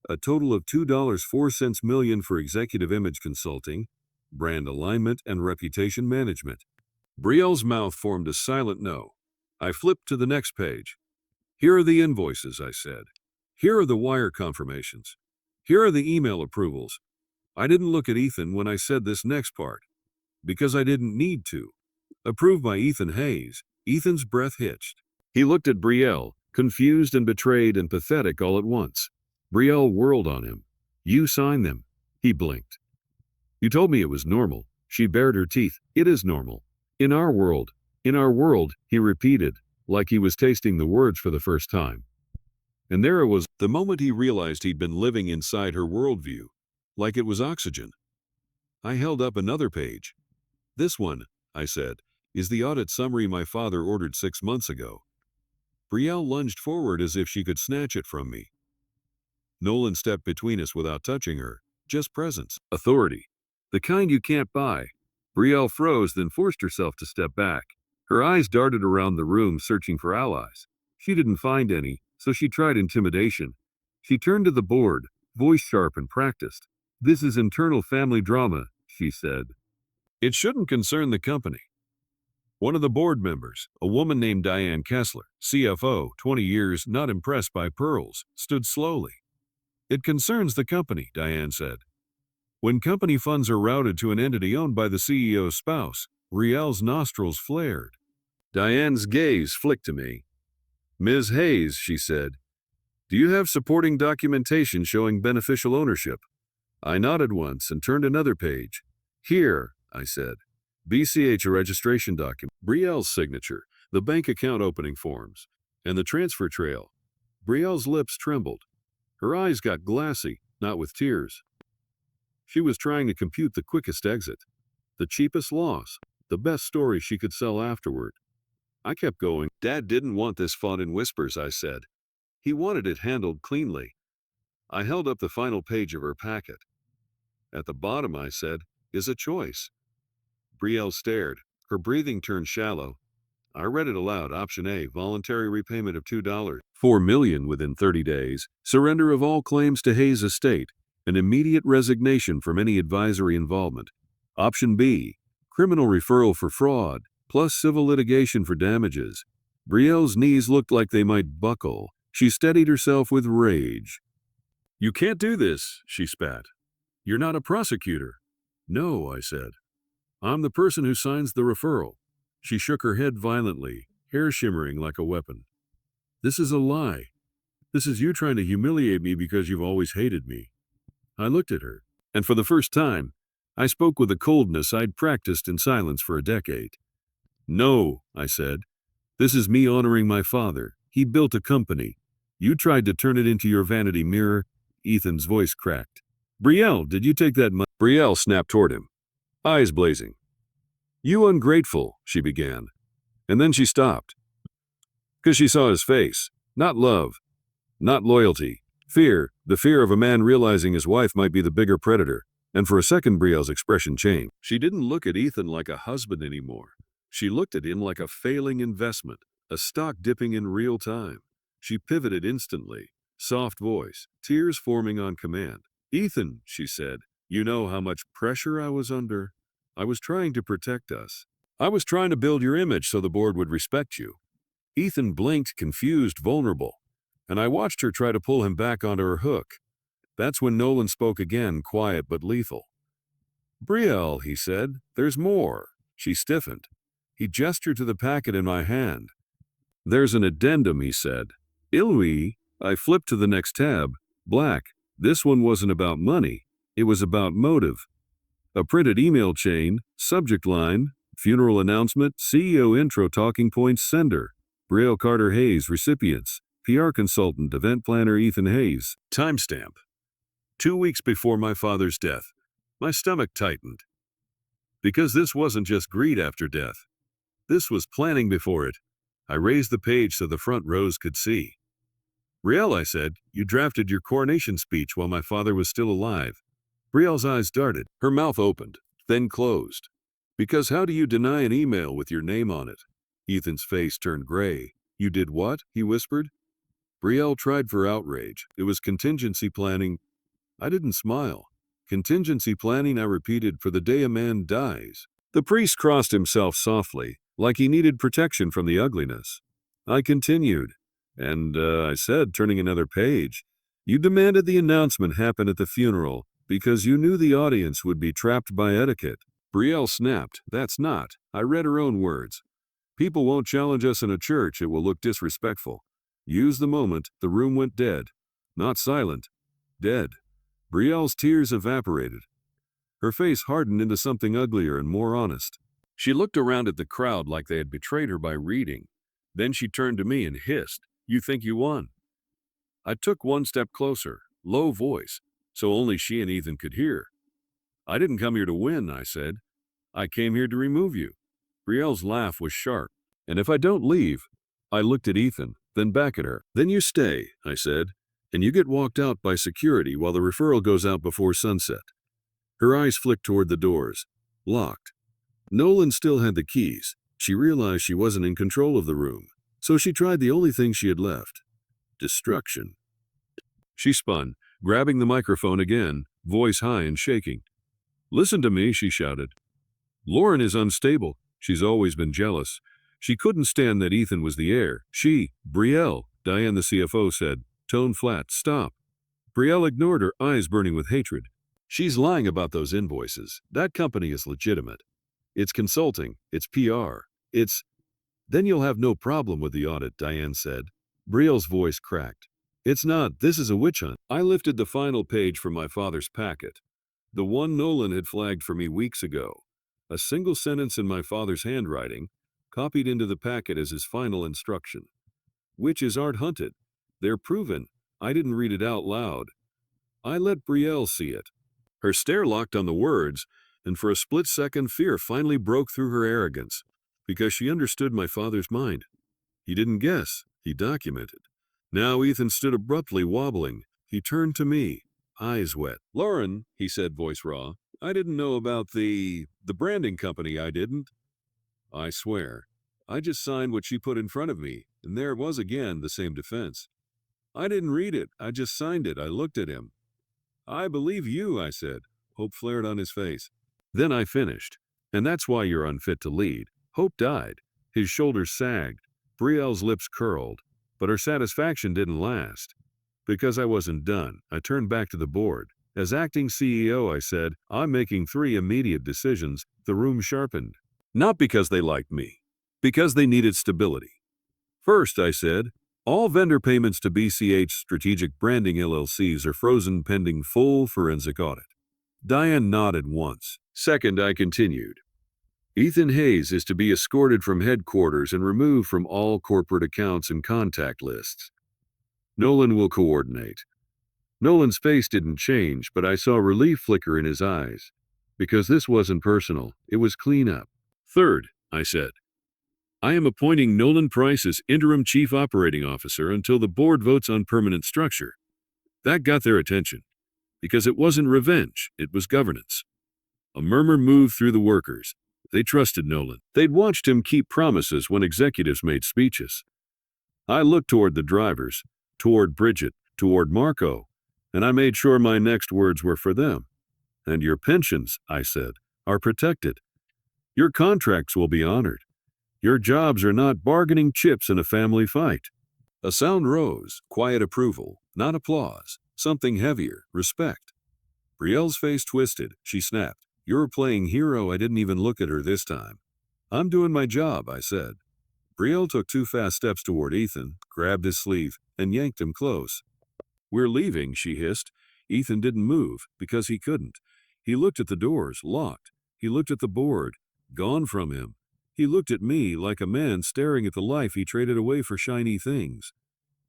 Speaker 1: a total of $2.04 million for executive image consulting, brand alignment, and reputation management. Brielle's mouth formed a silent no. I flipped to the next page. Here are the invoices, I said. Here are the wire confirmations. Here are the email approvals. I didn't look at Ethan when I said this next part, because I didn't need to. Approved by Ethan Hayes. Ethan's breath hitched. He looked at Brielle, confused and betrayed and pathetic all at once. Brielle whirled on him. You signed them. He blinked. You told me it was normal. She bared her teeth. It is normal. In our world, he repeated, like he was tasting the words for the first time. And there it was, the moment he realized he'd been living inside her worldview, like it was oxygen. I held up another page. This one, I said, is the audit summary my father ordered 6 months ago. Brielle lunged forward as if she could snatch it from me. Nolan stepped between us without touching her, just presence, authority. The kind you can't buy. Brielle froze, then forced herself to step back. Her eyes darted around the room, searching for allies. She didn't find any, so she tried intimidation. She turned to the board, voice sharp and practiced. This is internal family drama, she said. It shouldn't concern the company. One of the board members, a woman named Diane Kessler, CFO, 20 years, not impressed by pearls, stood slowly. It concerns the company, Diane said. When company funds are routed to an entity owned by the CEO's spouse, Brielle's nostrils flared. Diane's gaze flicked to me. Ms. Hayes, she said, do you have supporting documentation showing beneficial ownership? I nodded once and turned another page. Here, I said. BCH registration document, Brielle's signature, the bank account opening forms, and the transfer trail. Brielle's lips trembled. Her eyes got glassy, not with tears. She was trying to compute the quickest exit, the cheapest loss, the best story she could sell afterward. I kept going. Dad didn't want this fought in whispers, I said. He wanted it handled cleanly. I held up the final page of her packet. At the bottom, I said, is a choice. Brielle stared. Her breathing turned shallow. I read it aloud. Option A, voluntary repayment of $2.04 million within 30 days, surrender of all claims to Hayes' estate, and immediate resignation from any advisory involvement. Option B, criminal referral for fraud, plus civil litigation for damages. Brielle's knees looked like they might buckle. She steadied herself with rage. You can't do this, she spat. You're not a prosecutor. No, I said. I'm the person who signs the referral. She shook her head violently, hair shimmering like a weapon. This is a lie. This is you trying to humiliate me because you've always hated me. I looked at her, and for the first time, I spoke with a coldness I'd practiced in silence for a decade. No, I said. This is me honoring my father. He built a company. You tried to turn it into your vanity mirror. Ethan's voice cracked. Brielle, did you take that money? Brielle snapped toward him, eyes blazing. You ungrateful, she began. And then she stopped. Because she saw his face. Not love. Not loyalty. Fear. The fear of a man realizing his wife might be the bigger predator. And for a second, Brielle's expression changed. She didn't look at Ethan like a husband anymore. She looked at him like a failing investment, a stock dipping in real time. She pivoted instantly. Soft voice, tears forming on command. Ethan, she said, you know how much pressure I was under? I was trying to protect us. I was trying to build your image so the board would respect you. Ethan blinked, confused, vulnerable, and I watched her try to pull him back onto her hook. That's when Nolan spoke again, quiet but lethal. Brielle, he said, there's more. She stiffened. He gestured to the packet in my hand. There's an addendum, he said. Ilwi, I flipped to the next tab. Black. This one wasn't about money. It was about motive. A printed email chain, subject line, funeral announcement, CEO intro, talking points, sender. Brielle Carter Hayes, recipients. PR consultant, event planner Ethan Hayes. Timestamp. 2 weeks before my father's death. My stomach tightened. Because this wasn't just greed after death. This was planning before it. I raised the page so the front rows could see. Brielle, I said, you drafted your coronation speech while my father was still alive. Brielle's eyes darted. Her mouth opened, then closed. Because how do you deny an email with your name on it? Ethan's face turned gray. You did what? He whispered. Brielle tried for outrage. It was contingency planning. I didn't smile. Contingency planning, I repeated, for the day a man dies. The priest crossed himself softly, like he needed protection from the ugliness. I continued. And, I said, turning another page, you demanded the announcement happen at the funeral because you knew the audience would be trapped by etiquette. Brielle snapped. That's not. I read her own words. People won't challenge us in a church. It will look disrespectful. Use the moment. The room went dead. Not silent. Dead. Brielle's tears evaporated. Her face hardened into something uglier and more honest. She looked around at the crowd like they had betrayed her by reading. Then she turned to me and hissed, You think you won? I took one step closer, low voice, so only she and Ethan could hear. I didn't come here to win, I said. I came here to remove you. Brielle's laugh was sharp. And if I don't leave, I looked at Ethan, then back at her. Then you stay, I said, and you get walked out by security while the referral goes out before sunset. Her eyes flicked toward the doors. Locked. Nolan still had the keys. She realized she wasn't in control of the room, so she tried the only thing she had left. Destruction. She spun, grabbing the microphone again, voice high and shaking. Listen to me, she shouted. Lauren is unstable. She's always been jealous. She couldn't stand that Ethan was the heir. Brielle, Diane the CFO said, tone flat, stop. Brielle ignored her, eyes burning with hatred. She's lying about those invoices. That company is legitimate. It's consulting. It's PR. Then you'll have no problem with the audit, Diane said. Brielle's voice cracked. It's not. This is a witch hunt. I lifted the final page from my father's packet. The one Nolan had flagged for me weeks ago. A single sentence in my father's handwriting, copied into the packet as his final instruction. Witches aren't hunted. They're proven. I didn't read it out loud. I let Brielle see it. Her stare locked on the words, and for a split second fear finally broke through her arrogance, because she understood my father's mind. He didn't guess. He documented. Now Ethan stood abruptly, wobbling. He turned to me, eyes wet. Lauren, he said, voice raw, I didn't know about the branding company, I didn't. I swear. I just signed what she put in front of me, and there it was again, the same defense. I didn't read it. I just signed it. I looked at him. I believe you, I said. Hope flared on his face. Then I finished. And that's why you're unfit to lead. Hope died. His shoulders sagged. Brielle's lips curled. But her satisfaction didn't last. Because I wasn't done, I turned back to the board. As acting CEO, I said, I'm making 3 immediate decisions. The room sharpened. Not because they liked me. Because they needed stability. First, I said, all vendor payments to BCH Strategic Branding LLCs are frozen pending full forensic audit. Diane nodded once. Second, I continued. Ethan Hayes is to be escorted from headquarters and removed from all corporate accounts and contact lists. Nolan will coordinate. Nolan's face didn't change, but I saw relief flicker in his eyes. Because this wasn't personal, it was clean up. Third, I said, I am appointing Nolan Price as interim chief operating officer until the board votes on permanent structure. That got their attention. Because it wasn't revenge, it was governance. A murmur moved through the workers. They trusted Nolan. They'd watched him keep promises when executives made speeches. I looked toward the drivers, toward Bridget, toward Marco, and I made sure my next words were for them. And your pensions, I said, are protected. Your contracts will be honored. Your jobs are not bargaining chips in a family fight. A sound rose, quiet approval, not applause, something heavier, respect. Brielle's face twisted. She snapped. You're playing hero. I didn't even look at her this time. I'm doing my job, I said. Brielle took 2 fast steps toward Ethan, grabbed his sleeve, and yanked him close. We're leaving, she hissed. Ethan didn't move, because he couldn't. He looked at the doors, locked. He looked at the board, gone from him. He looked at me like a man staring at the life he traded away for shiny things.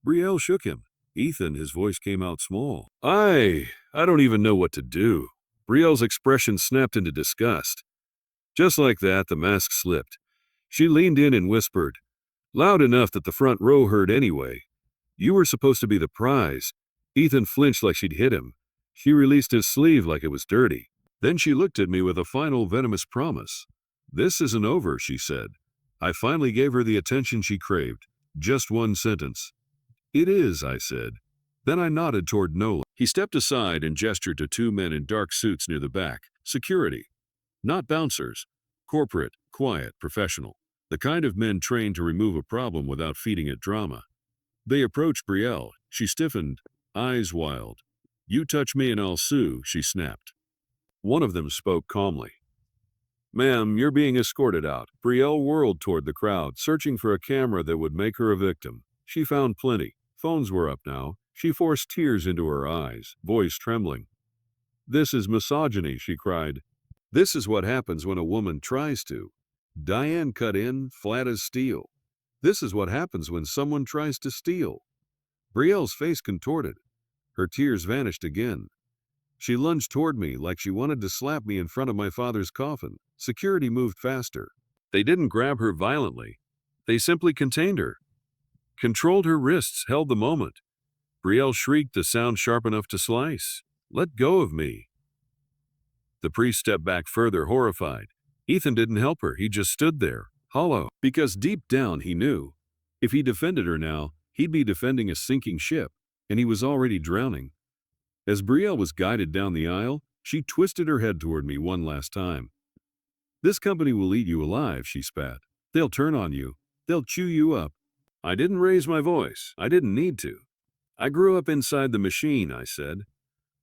Speaker 1: Brielle shook him. Ethan, his voice came out small. I don't even know what to do. Brielle's expression snapped into disgust. Just like that, the mask slipped. She leaned in and whispered, loud enough that the front row heard anyway. You were supposed to be the prize. Ethan flinched like she'd hit him. She released his sleeve like it was dirty. Then she looked at me with a final venomous promise. This isn't over, she said. I finally gave her the attention she craved. Just one sentence. It is, I said. Then I nodded toward Nolan. He stepped aside and gestured to two men in dark suits near the back. Security. Not bouncers. Corporate, quiet, professional. The kind of men trained to remove a problem without feeding it drama. They approached Brielle. She stiffened, eyes wild. You touch me and I'll sue, she snapped. One of them spoke calmly. Ma'am, you're being escorted out. Brielle whirled toward the crowd, searching for a camera that would make her a victim. She found plenty. Phones were up now. She forced tears into her eyes, voice trembling. This is misogyny, she cried. This is what happens when a woman tries to. Diane cut in, flat as steel. This is what happens when someone tries to steal. Brielle's face contorted. Her tears vanished again. She lunged toward me like she wanted to slap me in front of my father's coffin. Security moved faster. They didn't grab her violently. They simply contained her. Controlled her wrists, held the moment. Brielle shrieked, the sound sharp enough to slice. Let go of me. The priest stepped back further, horrified. Ethan didn't help her. He just stood there, hollow, because deep down he knew. If he defended her now, he'd be defending a sinking ship, and he was already drowning. As Brielle was guided down the aisle, she twisted her head toward me one last time. This company will eat you alive, she spat. They'll turn on you. They'll chew you up. I didn't raise my voice. I didn't need to. I grew up inside the machine, I said.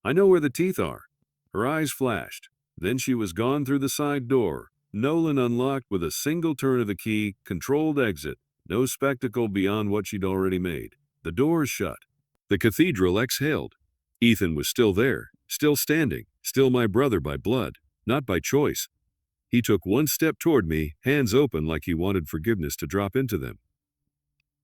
Speaker 1: I know where the teeth are. Her eyes flashed. Then she was gone through the side door. Nolan unlocked with a single turn of the key, controlled exit. No spectacle beyond what she'd already made. The doors shut. The cathedral exhaled. Ethan was still there, still standing, still my brother by blood, not by choice. He took one step toward me, hands open like he wanted forgiveness to drop into them.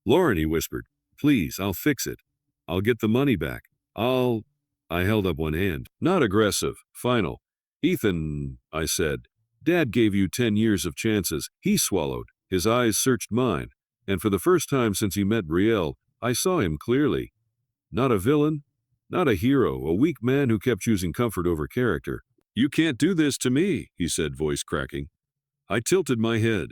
Speaker 1: Lauren, he whispered, please, I'll fix it. I'll get the money back. I held up one hand. Not aggressive, final. Ethan, I said, Dad gave you 10 years of chances. He swallowed. His eyes searched mine, and for the first time since he met Brielle, I saw him clearly. Not a villain, not a hero, a weak man who kept choosing comfort over character. You can't do this to me, he said, voice cracking. I tilted my head.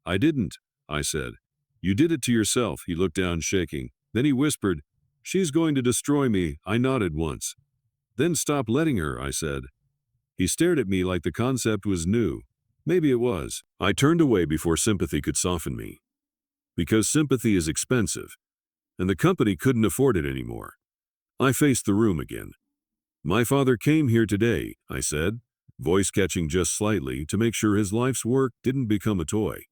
Speaker 1: I didn't, I said. You did it to yourself, he looked down, shaking. Then he whispered, she's going to destroy me. I nodded once. Then stop letting her, I said. He stared at me like the concept was new. Maybe it was. I turned away before sympathy could soften me. Because sympathy is expensive, and the company couldn't afford it anymore. I faced the room again. My father came here today, I said, voice catching just slightly to make sure his life's work didn't become a toy.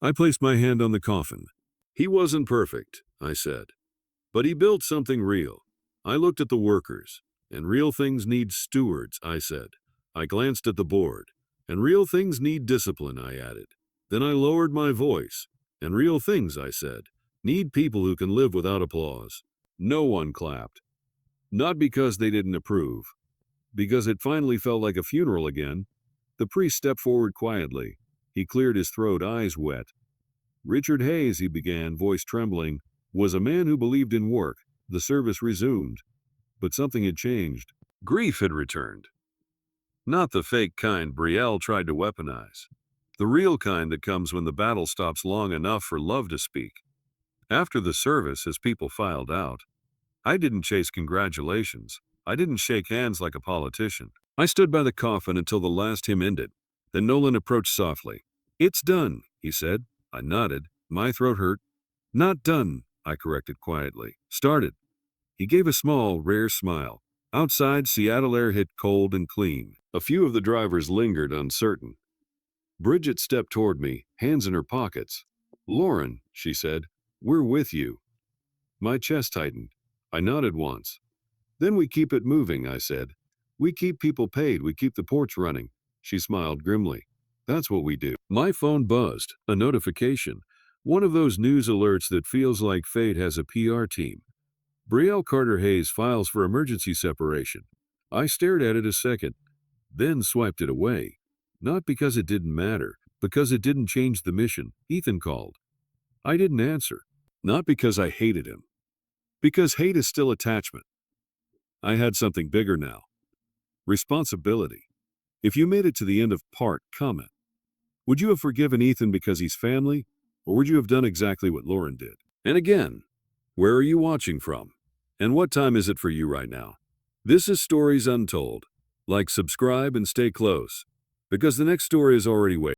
Speaker 1: I placed my hand on the coffin. He wasn't perfect, I said, but he built something real. I looked at the workers, and real things need stewards, I said. I glanced at the board, and real things need discipline, I added. Then I lowered my voice, and real things, I said, need people who can live without applause. No one clapped. Not because they didn't approve. Because it finally felt like a funeral again. The priest stepped forward quietly. He cleared his throat, eyes wet. Richard Hayes, he began, voice trembling, was a man who believed in work. The service resumed. But something had changed. Grief had returned. Not the fake kind Brielle tried to weaponize. The real kind that comes when the battle stops long enough for love to speak. After the service, as people filed out, I didn't chase congratulations. I didn't shake hands like a politician. I stood by the coffin until the last hymn ended. Then Nolan approached softly. It's done, he said. I nodded. My throat hurt. Not done, I corrected quietly. Started. He gave a small, rare smile. Outside, Seattle air hit cold and clean. A few of the drivers lingered, uncertain. Bridget stepped toward me, hands in her pockets. Lauren, she said, we're with you. My chest tightened. I nodded once. Then we keep it moving, I said. We keep people paid, we keep the porch running. She smiled grimly. That's what we do. My phone buzzed, a notification. One of those news alerts that feels like fate has a PR team. Brielle Carter Hayes files for emergency separation. I stared at it a second, then swiped it away. Not because it didn't matter, because it didn't change the mission. Ethan called. I didn't answer. Not because I hated him. Because hate is still attachment. I had something bigger now. Responsibility. If you made it to the end of part, comment. Would you have forgiven Ethan because he's family, or would you have done exactly what Lauren did? And again, where are you watching from? And what time is it for you right now? This is Stories Untold. Like, subscribe, and stay close, because the next story is already waiting.